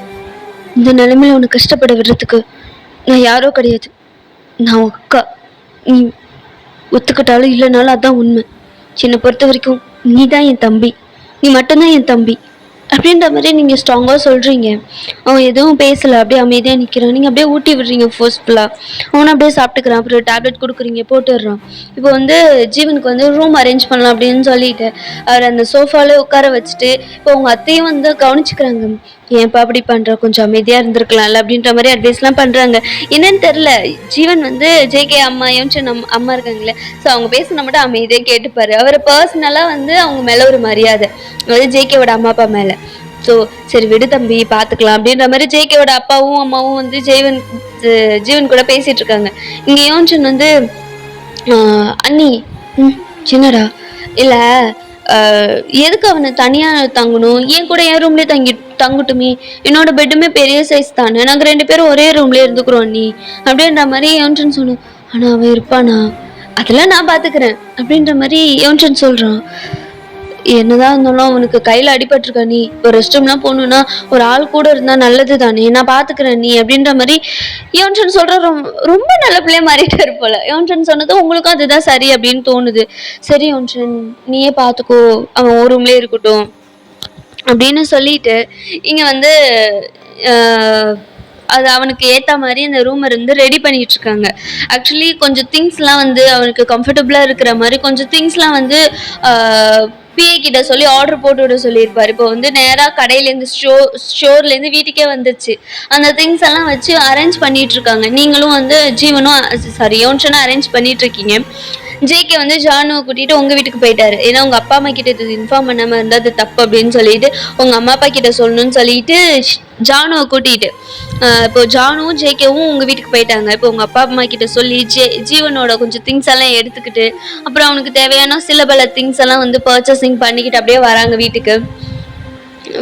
இந்த நிலைமையில உன்னை கஷ்டப்பட விடுறதுக்கு நான் யாரோ கிடையாது, நான் அக்கா. நீ ஒத்துக்கிட்டாலும் இல்லைனாலும் அதான் உண்மை. என்னை பொறுத்த வரைக்கும் நீ தான் என் தம்பி, நீ மட்டும்தான் என் தம்பி அப்படின்ற மாதிரி நீங்கள் ஸ்ட்ராங்காக சொல்கிறீங்க. அவன் எதுவும் பேசலை, அப்படியே அமைதியாக நிற்கிறான். நீங்கள் அப்படியே ஊட்டி விடுறீங்க ஃபோர்ஸ்ஃபுல்லாக. அவனை அப்படியே சாப்பிட்டுக்கிறான். அப்புறம் டேப்லெட் கொடுக்குறீங்க, போட்டுடுறான். இப்போ வந்து ஜீவனுக்கு வந்து ரூம் அரேஞ்ச் பண்ணலாம் அப்படின்னு சொல்லிட்டு அவர் அந்த சோஃபாவில் உட்கார வச்சுட்டு இப்போ உங்கள் அத்தையும் வந்து கவனிச்சுக்கிறாங்க. ஏன்ப்பா அப்படி பண்ணுற, கொஞ்சம் அமைதியாக இருந்திருக்கலாம்ல அப்படின்ற மாதிரி அட்வைஸ்லாம் பண்ணுறாங்க. என்னன்னு தெரில, ஜீவன் வந்து ஜேகே அம்மா யோன்சன் அம்மா இருக்காங்களே, ஸோ அவங்க பேசினா மட்டும் அமைதியாக கேட்டுப்பாரு. அவர் பர்சனலாக வந்து அவங்க மேலே ஒரு மரியாதை, அதாவது ஜேகேவோட அம்மா அப்பா மேலே. ஸோ சரி விடு தம்பி பார்த்துக்கலாம் அப்படின்ற மாதிரி ஜேகேவோட அப்பாவும் அம்மாவும் வந்து ஜீவன் கூட பேசிகிட்டு இருக்காங்க. இங்கே யோன்சன் வந்து அண்ணி சின்னடா இல்லை, எதுக்கு அவனை தனியாக தங்கணும், ஏன் கூட என் ரூம்லேயே தங்கட்டுமே, என்னோட பெட்டுமே பெரிய சைஸ் தானே, நாங்கள் 2 பேரும் ஒரே ரூம்லேயே இருந்துக்கிறோம் நீ அப்படின்ற மாதிரி யோன்சன் சொன்னோம். ஆனால் அவன் இருப்பானா, அதெல்லாம் நான் பார்த்துக்கிறேன் அப்படின்ற மாதிரி யோன்சன் சொல்கிறான். என்னதான் இருந்தாலும் அவனுக்கு கையில் அடிபட்டிருக்கா, நீ இப்போ ரெஸ்ட் ரூம்லாம் போகணுன்னா ஒரு ஆள் கூட இருந்தால் நல்லது தானே, நான் பார்த்துக்கிறேன் நீ அப்படின்ற மாதிரி யோன்சன் சொல்கிற ரொம்ப நல்ல பிள்ளைய மாறிட்டாரு போல. யோன்சன் சொன்னது உங்களுக்கும் அதுதான் சரி அப்படின்னு தோணுது. சரி யோன்சன் நீயே பார்த்துக்கோ, அவன் ஒரு ரூம்லேயே இருக்கட்டும் அப்படின்னு சொல்லிட்டு இங்கே வந்து அது அவனுக்கு ஏற்ற மாதிரி அந்த ரூமை வந்து ரெடி பண்ணிட்டு இருக்காங்க. ஆக்சுவலி கொஞ்சம் திங்ஸ்லாம் வந்து அவனுக்கு கம்ஃபர்டபுளாக இருக்கிற மாதிரி கொஞ்சம் திங்ஸ்லாம் வந்து பிஏ கிட்ட சொல்லி ஆர்டர் போட்டு விட சொல்லியிருப்பாரு. இப்போ வந்து நேராக கடையிலேருந்து ஸ்டோர்லேருந்து வீட்டுக்கே வந்துச்சு. அந்த திங்ஸ் எல்லாம் வச்சு அரேஞ்ச் பண்ணிட்டு இருக்காங்க. நீங்களும் வந்து ஜீவனும் யோன்சனும் அரேஞ்ச் பண்ணிட்டு இருக்கீங்க. ஜேகே வந்து ஜானுவை கூட்டிட்டு உங்க வீட்டுக்கு போயிட்டாரு. ஏன்னா உங்க அப்பா அம்மா கிட்ட இது இன்ஃபார்ம் பண்ணாம இருந்தா அது தப்பு அப்படின்னு சொல்லிட்டு உங்க அம்மா அப்பா கிட்ட சொல்லணும்னு சொல்லிட்டு ஜானுவை கூட்டிட்டு இப்போ ஜானுவும் ஜேகேவும் உங்க வீட்டுக்கு போயிட்டாங்க. இப்போ உங்க அப்பா அம்மா கிட்ட சொல்லி ஜீவனோட கொஞ்சம் திங்ஸ் எல்லாம் எடுத்துக்கிட்டு அப்புறம் அவனுக்கு தேவையான சில பல திங்ஸ் எல்லாம் வந்து பர்ச்சேசிங் பண்ணிக்கிட்டு அப்படியே வராங்க வீட்டுக்கு.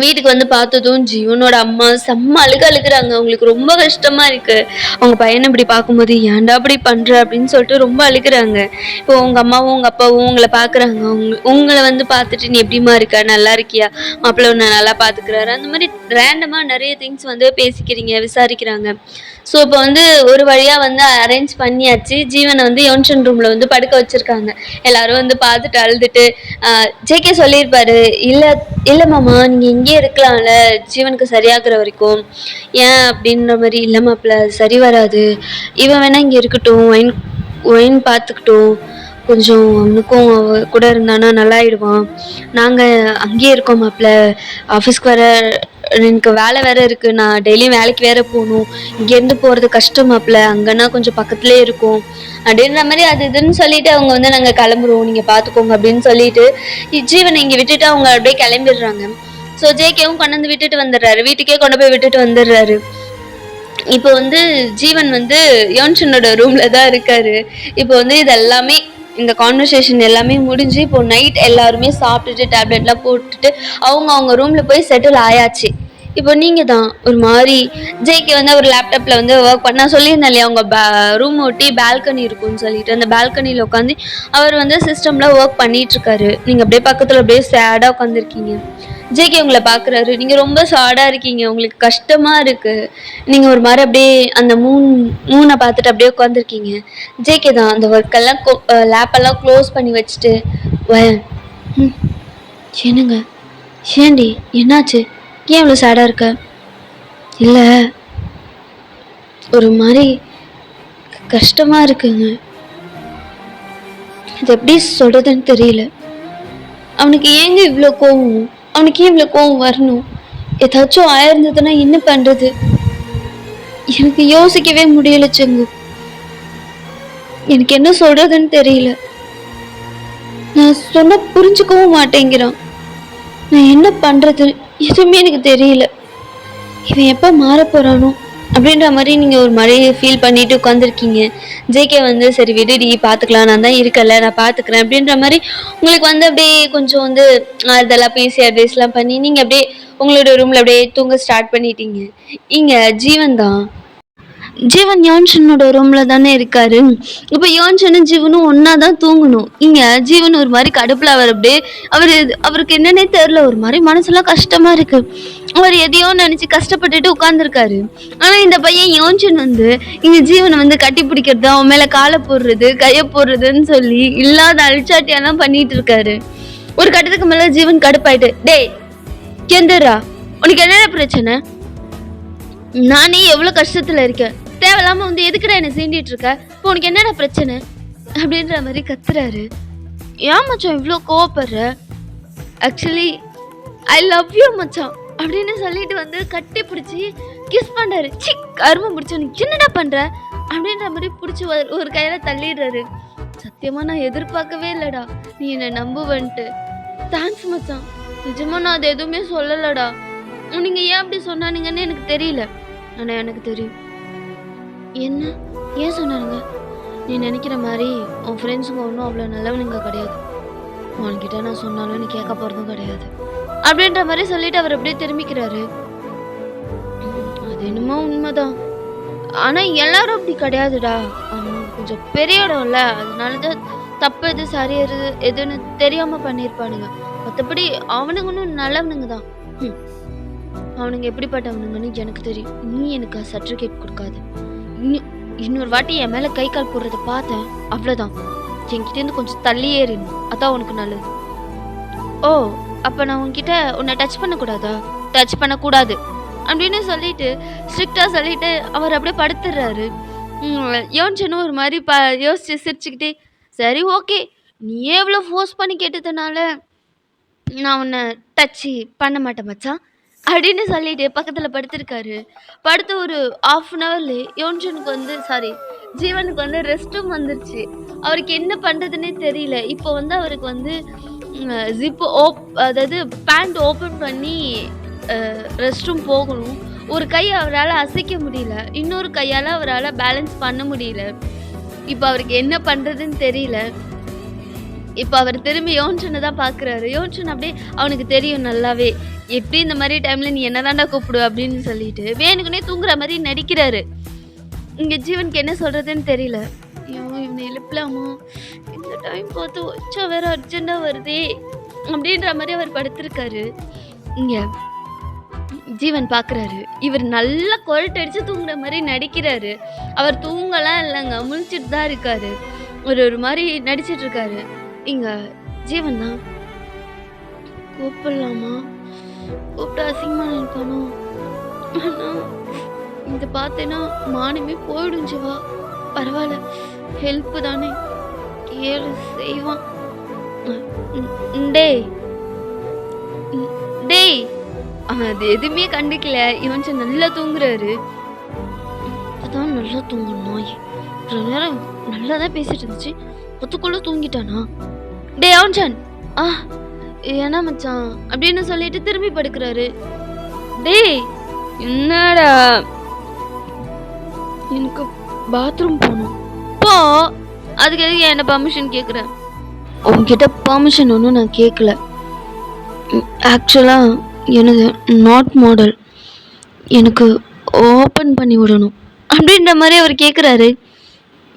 வீட்டுக்கு வந்து பார்த்ததும் ஜீவனோட அம்மா செம்ம அழுகுறாங்க. அவங்களுக்கு ரொம்ப கஷ்டமா இருக்கு. அவங்க பையனை இப்படி பார்க்கும்போது ஏன்டா அப்படி பண்ற அப்படின்னு சொல்லிட்டு ரொம்ப அழுகுறாங்க. இப்போ உங்க அம்மாவும் உங்க அப்பாவும் உங்களை பாக்குறாங்க. உங்களை வந்து பார்த்துட்டு நீ எப்படிமா இருக்க, நல்லா இருக்கியா, மாப்பிள்ள உன்னை நல்லா பாத்துக்கிறாரு, அந்த மாதிரி ரேண்டமா நிறைய திங்ஸ் வந்து பேசிக்கிறீங்க, விசாரிக்கிறாங்க. ஸோ இப்போ வந்து ஒரு வழியாக வந்து அரேஞ்ச் பண்ணியாச்சு. ஜீவனை வந்து யோன்சன் ரூமில் வந்து படுக்க வச்சுருக்காங்க. எல்லாரும் வந்து பார்த்துட்டு அழுதுட்டு ஜேகே சொல்லியிருப்பாரு, இல்லை மாமா நீங்கள் இங்கே இருக்கலாம்ல ஜீவனுக்கு சரியாகிற வரைக்கும், ஏன் அப்படின்ற மாதிரி. இல்லை மாப்பிள்ள சரி வராது, இவன் வேணா இங்கே இருக்கட்டும், ஒயின் பார்த்துக்கிட்டோம், கொஞ்சம் அவனுக்கும் கூட இருந்தானா நல்லாயிடுவான், நாங்கள் அங்கேயே இருக்கோம் மாப்பிள்ள, ஆஃபீஸ்க்கு வர எனக்கு வேலை வேற இருக்கு, நான் டெய்லியும் வேலைக்கு வேற போகணும், இங்கேருந்து போகிறது கஷ்டம் மாப்பிள்ள, அங்கன்னா கொஞ்சம் பக்கத்துலேயே இருக்கும் அப்படின்ற மாதிரி அது இதுன்னு சொல்லிட்டு அவங்க வந்து நாங்கள் கிளம்புறோம், நீங்கள் பார்த்துக்கோங்க அப்படின்னு சொல்லிட்டு ஜீவனை இங்கே விட்டுட்டு அவங்க அப்படியே கிளம்பிடுறாங்க. ஸோ ஜேகேவும் கொண்டு வந்து விட்டுட்டு வந்துடுறாரு, வீட்டுக்கே கொண்டு போய் விட்டுட்டு வந்துடுறாரு. இப்போ வந்து ஜீவன் வந்து யோன்சனோட ரூம்ல தான் இருக்காரு. இப்போ வந்து இது எல்லாமே இந்த கான்வர்சேஷன் எல்லாமே முடிஞ்சு இப்போ நைட் எல்லாருமே சாப்பிட்டுட்டு டேப்லெட்லாம் போட்டுட்டு அவங்க ரூம்ல போய் செட்டில் ஆயாச்சு. இப்போ நீங்கள் தான் ஒரு மாதிரி ஜேகே வந்து ஒரு லேப்டாப்பில் வந்து ஒர்க் பண்ண சொல்லியிருந்தேன் இல்லையா, அவங்க ரூம் ஒட்டி பால்கனி இருக்கும்னு சொல்லிட்டு அந்த பால்கனியில் உட்காந்து அவர் வந்து சிஸ்டமில் ஒர்க் பண்ணிகிட்ருக்காரு. நீங்கள் அப்படியே பக்கத்தில் அப்படியே சேடாக உட்காந்துருக்கீங்க. ஜேகே உங்கள பார்க்குறாரு. நீங்க ரொம்ப சேடா இருக்கீங்க. உங்களுக்கு கஷ்டமா இருக்கு. நீங்க ஒரு மாரி அப்படியே அந்த மூன பார்த்துட்டு அப்படியே உட்காந்துருக்கீங்க. ஜேகே தான் அந்த ஒர்க்கெல்லாம் லேப்பெல்லாம் க்ளோஸ் பண்ணி வச்சுட்டு, வ ம் என்னங்க? ஏன்டி? என்னாச்சு? ஏன் இவ்வளோ சேடா இருக்க? இல்ல, ஒரு மாரி கஷ்டமா இருக்குங்க. அது எப்படி சொல்றதுன்னு தெரியல. அவனுக்கு ஏங்க இவ்ளோ கோவம்? அவனுக்கு ஏன் இவ்ளோ கோவம் வரணும்? ஏதாச்சும் ஆயிருந்ததுன்னா என்ன பண்றது? எனக்கு யோசிக்கவே முடியல செங்கு. எனக்கு என்ன சொல்றதுன்னு தெரியல. நான் சொன்னா புரிஞ்சுக்கவும் மாட்டேங்கிறான். நான் என்ன பண்றது? எதுவுமே எனக்கு தெரியல. இவன் எப்ப மாறப் போறானோ? அப்படின்ற மாரி நீங்க ஒரு மாரி ஃபீல் பண்ணிட்டு உட்காந்துருக்கீங்க. ஜேகே வந்து சரி விடுடி பார்த்துக்கலாம். நான் தான் இருக்கேன்ல நான் பார்த்துக்கிறேன் அப்படின்ற மாரி உங்களுக்கு வந்து அப்படியே கொஞ்சம் வந்து அதெல்லாம் பேசி அட்வைஸ்லாம் பண்ணி நீங்க அப்படியே உங்களோட ரூம்ல அப்படியே தூங்க ஸ்டார்ட் பண்ணிட்டீங்க. இங்க ஜீவன் தான். ஜீவன் யான்சனோட ரூம்ல தானே இருக்காரு. இப்ப யான்சனும் ஜீவனும் ஒன்னா தான் தூங்கணும். இங்க ஜீவன் ஒரு மாதிரி கடுப்புல அவர் அப்படியே அவருக்கு என்னன்னே தெரியல. ஒரு மாதிரி மனசுலாம் கஷ்டமா இருக்கு. அவர் எதையோ நினைச்சு கஷ்டப்பட்டுட்டு உட்கார்ந்துருக்காரு. ஆனா இந்த பையன் யோன்சன் வந்து இங்க ஜீவனை வந்து கட்டி பிடிக்கிறது, அவன் மேல காலை போடுறது, கைய போடுறதுன்னு சொல்லி இல்லாத அழிச்சாட்டியெல்லாம் பண்ணிட்டு இருக்காரு. ஒரு கட்டத்துக்கு மேல ஜீவன் கடுப்பாயிட்டு, டேய் எந்திரா, உனக்கு என்ன பிரச்சனை? நானே எவ்வளவு கஷ்டத்துல இருக்கேன். தேவையில்லாம வந்து எதுக்குடா என்ன சீண்டிட்டு இருக்க? இப்போ உனக்கு என்னடா பிரச்சனை அப்படின்ற மாதிரி கத்துறாரு. ஏன் மச்சான் இவ்வளோ கோவப்படுற? ஆக்சுவலி ஐ லவ் யூ மச்சான் அப்படின்னு சொல்லிட்டு வந்து கட்டி பிடிச்சி கிஸ் பண்றாரு. கருமம் பிடிச்சவனு என்னடா பண்ற அப்படின்ற மாதிரி பிடிச்சி ஒரு கையில தள்ளிடுறாரு. சத்தியமா நான் எதிர்பார்க்கவே இல்லடா நீ என்னை நம்புவன்ட்டு. தேங்க்ஸ் மச்சான். நிஜமா நான் அது எதுவுமே சொல்லலடா. நீங்க ஏன் அப்படி சொன்னானுங்கன்னு எனக்கு தெரியல. ஆனா எனக்கு தெரியும். என்ன ஏன் சொன்னானுங்க? நீ நினைக்கிற மாதிரி உன் ஃப்ரெண்ட்ஸுங்க ஒன்றும் அவ்வளோ நல்லவனுங்க கிடையாது. உன்கிட்ட நான் சொன்னாலும் நீ கேட்க போகிறதும் கிடையாது அப்படின்ற மாதிரி சொல்லிட்டு அவர் அப்படியே திரும்பிக்கிறாரு. அது என்னமோ உண்மைதான். ஆனா எல்லாரும் அப்படி கிடையாதுடா. அவன் கொஞ்சம் பெரிய இடம்ல, அதனாலதான் தப்பு எது சரி எதுன்னு தெரியாம பண்ணியிருப்பானுங்க. மற்றபடி அவனுங்கன்னு நல்லவனுங்க தான். அவனுங்க எப்படிப்பட்டவனுங்கன்னு எனக்கு தெரியும். நீ எனக்கு சர்டிஃபிகேட் கொடுக்காது. இன்னொரு வாட்டி என் மேல கை கால் போடுறத பார்த்தேன், அவ்வளவுதான். என்கிட்ட கொஞ்சம் தள்ளி ஏறிடணும். அதான் உனக்கு நல்லது. ஓ, அப்ப நான் உன்கிட்ட உன்னை டச் பண்ணக்கூடாதா? டச் பண்ணக்கூடாது அப்படின்னு சொல்லிட்டு ஸ்ட்ரிக்டா சொல்லிட்டு அவர் அப்படியே படுத்துடுறாரு. யோன்சனும் ஒரு மாதிரி யோசிச்சு சிரிச்சுக்கிட்டே, சரி ஓகே, நீ எவ்வளோ ஃபோர்ஸ் பண்ணி கேட்டதுனால நான் உன்னை டச்சு பண்ண மாட்டேன் மச்சான் அப்படின்னு சொல்லிட்டு பக்கத்துல படுத்திருக்காரு. படுத்து ஒரு ½ யோன்சனுக்கு வந்து ஜீவனுக்கு வந்து ரெஸ்ட்டும் வந்துருச்சு. அவருக்கு என்ன பண்றதுன்னே தெரியல. இப்போ வந்து அவருக்கு வந்து ஜிப்பு அதாவது பேண்ட் ஓப்பன் பண்ணி ரெஸ்ட் ரூம் போகணும். ஒரு கை அவரால் அசைக்க முடியல, இன்னொரு கையால் அவரால் பேலன்ஸ் பண்ண முடியல. இப்போ அவருக்கு என்ன பண்ணுறதுன்னு தெரியல. இப்போ அவர் திரும்பி யோன்சனை தான் பார்க்குறாரு. யோன்சன் அப்படியே அவனுக்கு தெரியும் நல்லாவே, எப்படி இந்த மாதிரி டைமில் நீ என்ன தாண்டா கூப்பிடுவ அப்படின்னு சொல்லிட்டு வேணுக்குனே தூங்குற மாதிரி நடிக்கிறாரு. இங்கே ஜீவனுக்கு என்ன சொல்கிறதுன்னு தெரியல. ஐயோ இவனை எழுப்பலாமா? இந்த டைம் பார்த்து வச்சா வேற அர்ஜென்ட்டாக வருதே அப்படின்ற மாதிரி அவர் படுத்திருக்காரு. இங்கே ஜீவன் பார்க்குறாரு. இவர் நல்லா கொரட்டடிச்சு தூங்குற மாதிரி நடிக்கிறாரு. அவர் தூங்கலாம் இல்லைங்க, முழிச்சிட்டு தான் இருக்காரு. ஒரு மாதிரி நடிச்சிட்டு இருக்காரு. இங்க ஜீவன் தான், கூப்பிடலாமா? கூப்பிட்டு அசிங்கமா நினைப்பானோ? ஆனா இதை பார்த்தேன்னா மானமே போயிடும். ஜீவா பரவாயில்ல, ஹெல்ப் தானே, கேளு செய்வான். டேய் டேய் அவன் அது எதுவுமே கண்டுக்கல. இவன் நல்லா தூங்குறாரு. அதான் நல்லா தூங்கணும். இவ்வளோ நேரம் நல்லா தான் பேசிட்டு இருந்துச்சு, ஒத்துக்குள்ள தூங்கிட்டானா? டே அவன்சன், என்ன மச்சான் அப்படின்னு சொல்லிட்டு திரும்பி படுக்கிறாரு. டேய் என்னடா? எனக்கு பாத்ரூம் போகணும். போ. அதுக்கு எதுக்கு என்ன பர்மிஷன் கேட்குறேன்? உங்ககிட்ட பர்மிஷன் ஒன்றும் நான் கேட்கல. ஆக்சுவலாக எனது நாட் மாடல் எனக்கு ஓப்பன் பண்ணி விடணும் அப்படின்ற மாதிரி அவர் கேட்குறாரு.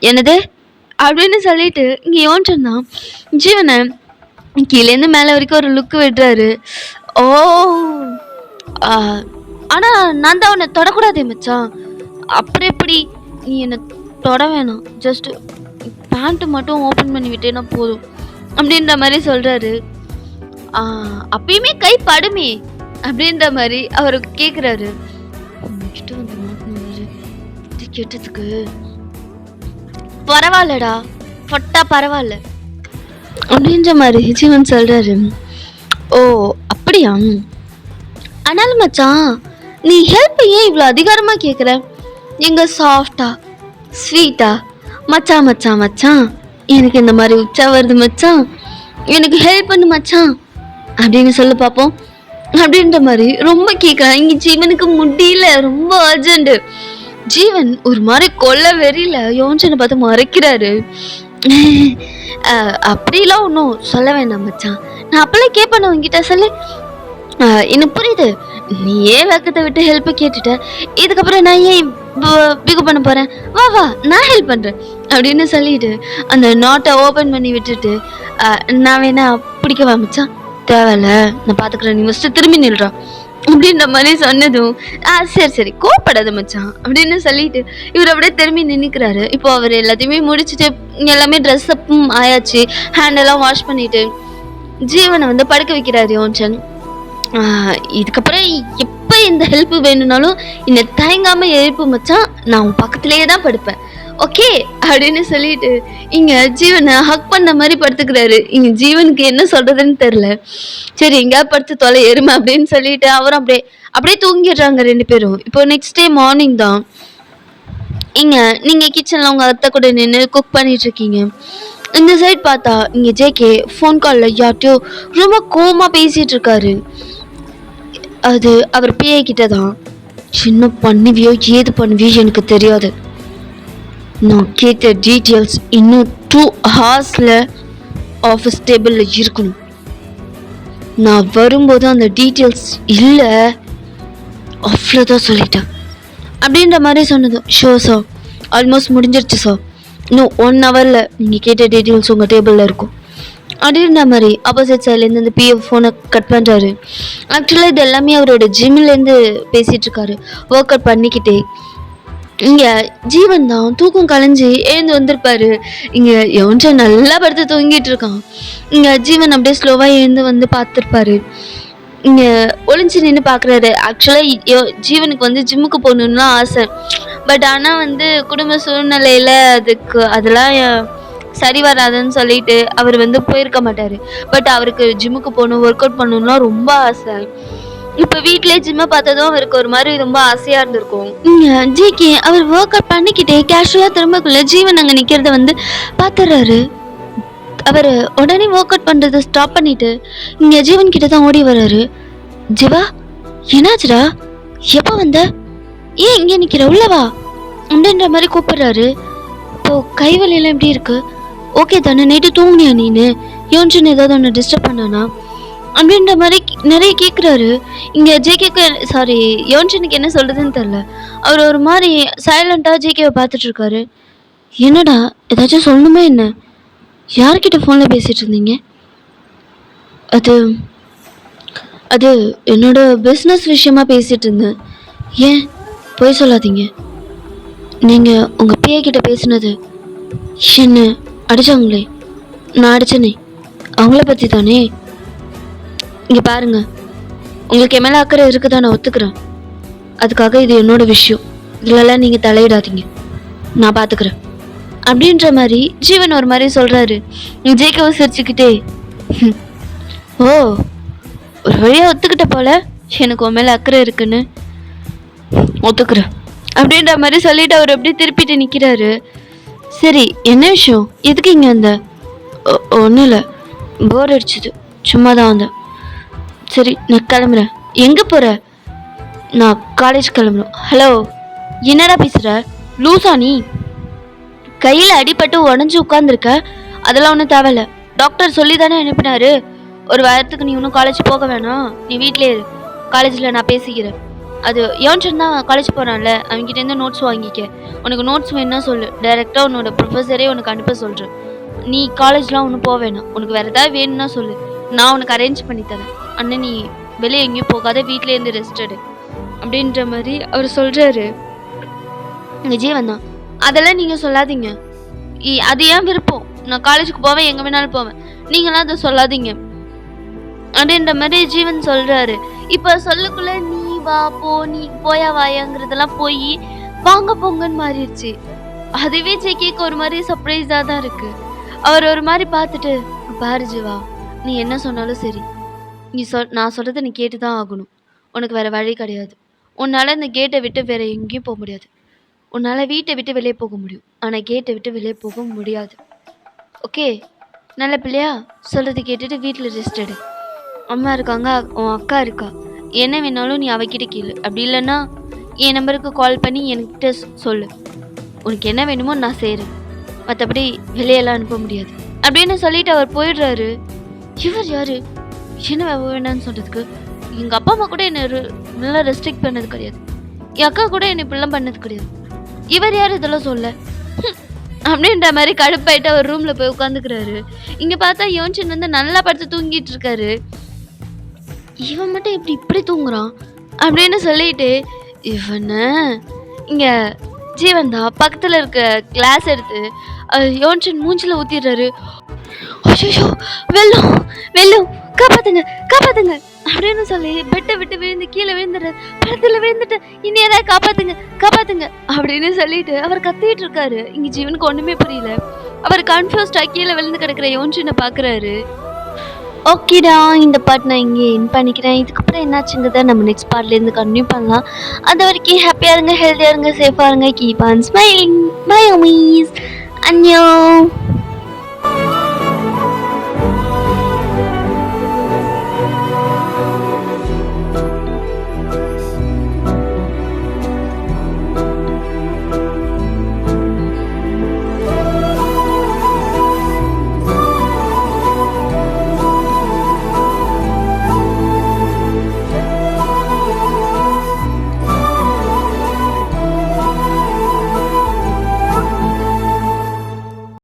என்னது அப்படின்னு சொல்லிட்டு இங்கே யோன்சன் தான் ஜீவனை கீழேருந்து மேலே வரைக்கும் ஒரு லுக்கு விடுறாரு. ஓ! ஆ, ஆனா நான் தான் உன்ன தொடக்கூடாதே மச்சான். அப்புறம் எப்படி? நீ என்ன தொட வேணாம். ஜஸ்ட் பேண்ட் மட்டும் ஓப்பன் பண்ணி விட்டேன்னா போதும். அப்படின்ற மாரி சொல்றாரு. ஆ, அப்பயுமே கை படுமே! அப்படின்ற மாரி அவரு கேட்குறாரு. உன்கிட்ட வந்து மாட்டுனது புத்தி கெட்டதுக்கு பரவால்லடா. பட்டா பரவால்ல. அப்படின்ற மாரி ஜீவன் சொல்றாரு. ஓ! அப்படியா? ஆனாலும் மச்சான், நீ ஹெல்ப் ஏன் இவ்ளோ அதிகாரமா கேக்குற? எங்க சாஃப்ட்டா, ஸ்வீட்டா, மச்சான் மச்சான் மச்சான், எனக்கு இந்த மாரி உச்சா வருது மச்சான், எனக்கு ஹெல்ப் பண்ணு மச்சான் அப்படின்னு சொல்லு பாப்போம். அப்படின்ற மாரி ரொம்ப கேக்குறான். இங்க ஜீவனுக்கு முடியல, ரொம்ப அர்ஜென்ட். ஜீவன் ஒரு மாரி கொல்ல வெறியில யோன்சனை பார்த்து மறைக்கிறாரு. அப்படிலாம் ஒன்றும் சொல்ல வேண்டாம் மச்சான். நான் அப்பெல்லாம் கேட்பேன் உன்கிட்ட சொல்லு. எனக்கு புரியுது. நீ ஏன் வெக்கத்த விட்டு ஹெல்ப் கேட்டுட்ட. இதுக்கப்புறம் நான் ஏன் பிகு பண்ண போறேன். வா வா நான் ஹெல்ப் பண்றேன் அப்படின்னு சொல்லிட்டு அந்த நோட்டை ஓபன் பண்ணி விட்டுட்டு நான் வேணா பிடிக்கவா மச்சான்? தேவையில்ல, நான் பாத்துக்கிறேன், நீ ஃபர்ஸ்ட் திரும்பி நில்றா அப்படின்ற மாதிரி சொன்னதும் சரி சரி கோப்படாத மச்சான் அப்படின்னு சொல்லிட்டு இவர் அப்படியே திரும்பி நின்னுக்கிறாரு. இப்போ அவர் எல்லாத்தையுமே முடிச்சுட்டு எல்லாமே ட்ரெஸ் அப்பும் ஆயாச்சு. ஹேண்ட் எல்லாம் வாஷ் பண்ணிட்டு ஜீவனை வந்து படுக்க வைக்கிறாரு யோன்சன். இதுக்கப்புறம் எப்ப இந்த ஹெல்ப் வேணும்னாலும் என்னை தயங்காம எழுப்பு மச்சான், நான் உன் பக்கத்திலேயே தான் படுப்பேன், ஓகே அப்படின்னு சொல்லிட்டு இங்க ஜீவனை ஹக் பண்ண மாதிரி படுத்துக்கிறாரு. இங்க ஜீவனுக்கு என்ன சொல்றதுன்னு தெரியல. சரி எங்கேயா படுத்து தொலை எருமை அப்படின்னு சொல்லிட்டு அவரும் அப்படியே அப்படியே தூங்கிடுறாங்க ரெண்டு பேரும். இப்போ நெக்ஸ்ட் டே மார்னிங் தான் இங்க நீங்க கிச்சன்ல உங்க அத்தை கூட நின்று குக் பண்ணிட்டு இருக்கீங்க. இந்த சைட் பார்த்தா இங்க ஜேகே ஃபோன் கால்ல யார்ட்டையோ ரொம்ப கோவமா பேசிட்டு இருக்காரு. அது அவர் பிஏ கிட்ட தான். சின்ன பண்ணுவியோ ஏது பண்ணுவியோ எனக்கு தெரியாது, நான் கேட்ட டீட்டெயில்ஸ் இன்னும் 2 ஹார்ஸ்ல ஆஃபீஸ் டேபிளில் இருக்கணும். நான் வரும்போது அந்த டீட்டெயில்ஸ் இல்லை, அவ்வளோதான் சொல்லிட்டேன் அப்படின்ற மாதிரி சொன்னதும் ஷோ சார் ஆல்மோஸ்ட் முடிஞ்சிருச்சு சார், இன்னும் 1 ஹவரில் நீங்கள் கேட்ட டீட்டெயில்ஸ் உங்கள் டேபிளில் இருக்கும் அப்படின்ற மாதிரி ஆப்போசிட் சைட்லேருந்து இந்த பிஎஃப் ஃபோனை கட் பண்ணுறாரு. ஆக்சுவலாக இது எல்லாமே அவரோட ஜிம்லேருந்து பேசிகிட்டு இருக்காரு ஒர்க் அவுட் பண்ணிக்கிட்டே. இங்கே ஜீவன் தான் தூக்கம் கலைஞ்சி எழுந்து வந்திருப்பாரு. இங்கே எவன்ச்சா நல்லா படுத்து தூங்கிட்டு இருக்கான். இங்கே ஜீவன் அப்படியே ஸ்லோவாக எழுந்து வந்து பார்த்துருப்பாரு. இங்கே ஒளிஞ்சு நின்று பார்க்குறாரு. ஆக்சுவலாக ஜீவனுக்கு வந்து ஜிம்முக்கு போகணுன்னு ஆசை. பட் ஆனால் வந்து குடும்ப சூழ்நிலையில் அதெல்லாம் சரி வராதுன்னு சொல்லிட்டு அவர் வந்து போயிருக்க மாட்டார். பட் அவருக்கு ஜிம்முக்கு போகணும், ஒர்க் அவுட் பண்ணணும்னா ரொம்ப ஆசை. இப்போ வீட்டிலே ஜிம்மை பார்த்ததும் அவருக்கு ஒரு மாதிரி ரொம்ப ஆசையாக இருந்திருக்கும். ஜிகே அவர் ஒர்க் அவுட் பண்ணிக்கிட்டே கேஷுவலாக திரும்பக்குள்ள ஜீவன் அங்கே நிற்கிறத வந்து பார்த்துடுறாரு. அவர் உடனே ஒர்க் அவுட் பண்ணுறதை ஸ்டாப் பண்ணிட்டு இங்கே ஜீவன் கிட்ட தான் ஓடி வர்றாரு. ஜிவா என்னாச்சுடா, எப்போ வந்த, ஏன் இங்கே நிற்கிற, உள்ளவா அப்படின்ற மாதிரி கூப்பிடுறாரு. இப்போ கைவலியெல்லாம் எப்படி இருக்கு, ஓகே தானே, நைட்டு தூங்குனியா நீனு, யோன்சன் ஏதாவது ஒன்று டிஸ்டர்ப் பண்ணானா அப்படின்ற மாதிரி நிறைய கேட்குறாரு. இங்கே ஜேகேக்கு சாரி யோன்சனுக்கு என்ன சொல்கிறதுன்னு தெரில. அவர் ஒரு மாதிரி சைலண்ட்டாக ஜேகேவை பார்த்துட்டு இருக்காரு. என்னடா ஏதாச்சும் சொல்லணுமா என்ன, யார்கிட்ட ஃபோனில் பேசிகிட்டு இருந்தீங்க? அது அது என்னோட பிஸ்னஸ் விஷயமா பேசிகிட்டு இருந்தேன். ஏன் போய் சொல்லாதீங்க, நீங்கள் உங்கள் பிஏ கிட்ட பேசினது என்ன அடித்தாங்களே, நான் அடித்தனே அவங்கள பற்றி தானே. இங்கே பாருங்க, உங்களுக்கு என் மேலே அக்கறை இருக்குதா நான் ஒத்துக்கிறேன். அதுக்காக இது என்னோட விஷயம், இதுலலாம் நீங்கள் தலையிடாதீங்க, நான் பார்த்துக்கிறேன் அப்படின்ற மாதிரி ஜீவன் ஒரு மாதிரி சொல்கிறாரு. ஜேகேவை சிரிச்சுக்கிட்டே ஓ ஒரு வழியாக ஒத்துக்கிட்ட போல, எனக்கு உன் மேலே அக்கறை இருக்குன்னு ஒத்துக்கிறேன் அப்படின்ற மாதிரி சொல்லிட்டு அவர் அப்படியே திருப்பிட்டு நிற்கிறாரு. சரி என்ன விஷயம், எதுக்கு இங்கே வந்த? ஒன்றும் இல்லை, போர் அடிச்சுது, சும்மா தான் வந்தேன். சரி நான் கிளம்புறேன். எங்கே போகிற? நான் காலேஜ் கிளம்புறேன். ஹலோ என்னடா பேசுகிற, லூசா நீ? கையில் அடிபட்டு உடஞ்சி உட்காந்துருக்க, அதெல்லாம் ஒன்றும் தேவையில்ல, டாக்டர் சொல்லி தானே அனுப்பினாரு. ஒரு வாரத்துக்கு நீ இன்னும் காலேஜ் போக வேணாம், நீ வீட்டிலே இரு, காலேஜில் நான் பேசிக்கிறேன். அது யோன்சன் தான் காலேஜ் போகிறான்ல, அவங்ககிட்டேருந்து நோட்ஸ் வாங்கிக்க. உனக்கு நோட்ஸ் வேணும்னா சொல்லு, டைரெக்டாக உன்னோட ப்ரொஃபஸரே உனக்கு அனுப்ப சொல்கிறேன். நீ காலேஜ்லாம் ஒன்றும் போக வேணாம், உனக்கு வேறு ஏதாவது வேணும்னா சொல்லு, நான் உனக்கு அரேஞ்ச் பண்ணி தரேன். அண்ணன் நீ வெளியே எங்கேயும் போகாத, வீட்டிலே இருந்து ரெஸ்ட் எடு அப்படின்ற மாதிரி அவர் சொல்றாரு. எங்க ஜீவன் தான், அதெல்லாம் நீங்க சொல்லாதீங்க, அது ஏன் விருப்பம், நான் காலேஜுக்கு போவேன், எங்க வேணாலும் போவேன், நீங்களாம் அதை சொல்லாதீங்க அப்படின்ற மாதிரி ஜீவன் சொல்றாரு. இப்ப சொல்லுக்குள்ள நீ வா போ, நீ போயா வாயாங்கிறதெல்லாம் போய் வாங்க போங்கன்னு மாறிடுச்சு. அதுவே ஜேகேக்கு ஒரு மாதிரி சர்ப்ரைஸா தான் இருக்கு. அவர் ஒரு மாதிரி பார்த்துட்டு, பாரு ஜீவா, நீ என்ன சொன்னாலும் சரி, நான் சொல்றதை நீ கேட்டுதான் ஆகணும், உனக்கு வேற வழி கிடையாது. உன்னால இந்த கேட்டை விட்டு வேற எங்கேயும் போக முடியாது. உன்னால வீட்டை விட்டு வெளியே போக முடியும், ஆனா கேட்டை விட்டு வெளியே போக முடியாது. ஓகே, நல்ல பிள்ளையா, சொல்றது கேட்டுட்டு வீட்டில் ரெஸ்ட் எடு. அம்மா இருக்காங்க, உன் அக்கா இருக்கா, என்ன வேணாலும் நீ அவகிட்ட கேளு, அப்படி இல்லைன்னா என் நம்பருக்கு கால் பண்ணி என்கிட்ட சொல்லு, உனக்கு என்ன வேணுமோ நான் செய்கிறேன், மற்றபடி வெளியெல்லாம் அனுப்ப முடியாது அப்படின்னு சொல்லிட்டு அவர் போயிடுறாரு. இவர் யாரு என்ன வேணான்னு சொல்றதுக்கு? எங்கள் அப்பா அம்மா கூட என்னை நல்லா ரெஸ்ட்ரிக்ட் பண்ணது கிடையாது, என் அக்கா கூட என்னை இப்படிலாம் பண்ணது கிடையாது, இவர் யார் இதெல்லாம் சொல்ல அப்படின்ற மாதிரி கடுப்பாயிட்டு அவர் ரூமில் போய் உட்காந்துக்கிறாரு. இங்கே பார்த்தா யோன்சன் வந்து நல்லா படுத்து தூங்கிட்டு இருக்காரு. இவன் மட்டும் இப்படி தூங்குறான் அப்படின்னு சொல்லிட்டு இவனை இங்கே ஜீவன் தான் பக்கத்தில் இருக்க கிளாஸ் எடுத்து யோன்சன் மூஞ்சில் ஊற்றிடுறாரு. ஐயோ, வெள்ளம் வெள்ளம், காப்பாத்துங்க காப்பாத்துங்க அப்படின்னு சொல்லி பெட்டை விட்டு விழுந்து கீழே விழுந்துடுறாரு. படத்துல விழுந்துட்டு இனி யாராவது காப்பாத்துங்க காப்பாத்துங்க அப்படின்னு சொல்லிட்டு அவர் கத்திட்டு இருக்காரு. இங்க ஜீவனுக்கு ஒண்ணுமே புரியல. அவர் கன்ஃபியூஸ்டா கீழே விழுந்து கிடக்குற யோன்சனை பாக்குறாரு. ஓகேடா, இந்த பார்ட் நான் இங்கே என் பண்ணிக்கிறேன். இதுக்கப்புறம் என்னாச்சுங்கிறத நம்ம நெக்ஸ்ட் பார்ட்லேருந்து கண்டினியூ பண்ணலாம். அது வரைக்கும் ஹாப்பியாக இருங்க, ஹெல்த்தியாக இருங்க, சேஃபாக இருங்க, keep on smiling. By Amish, அன்யோ.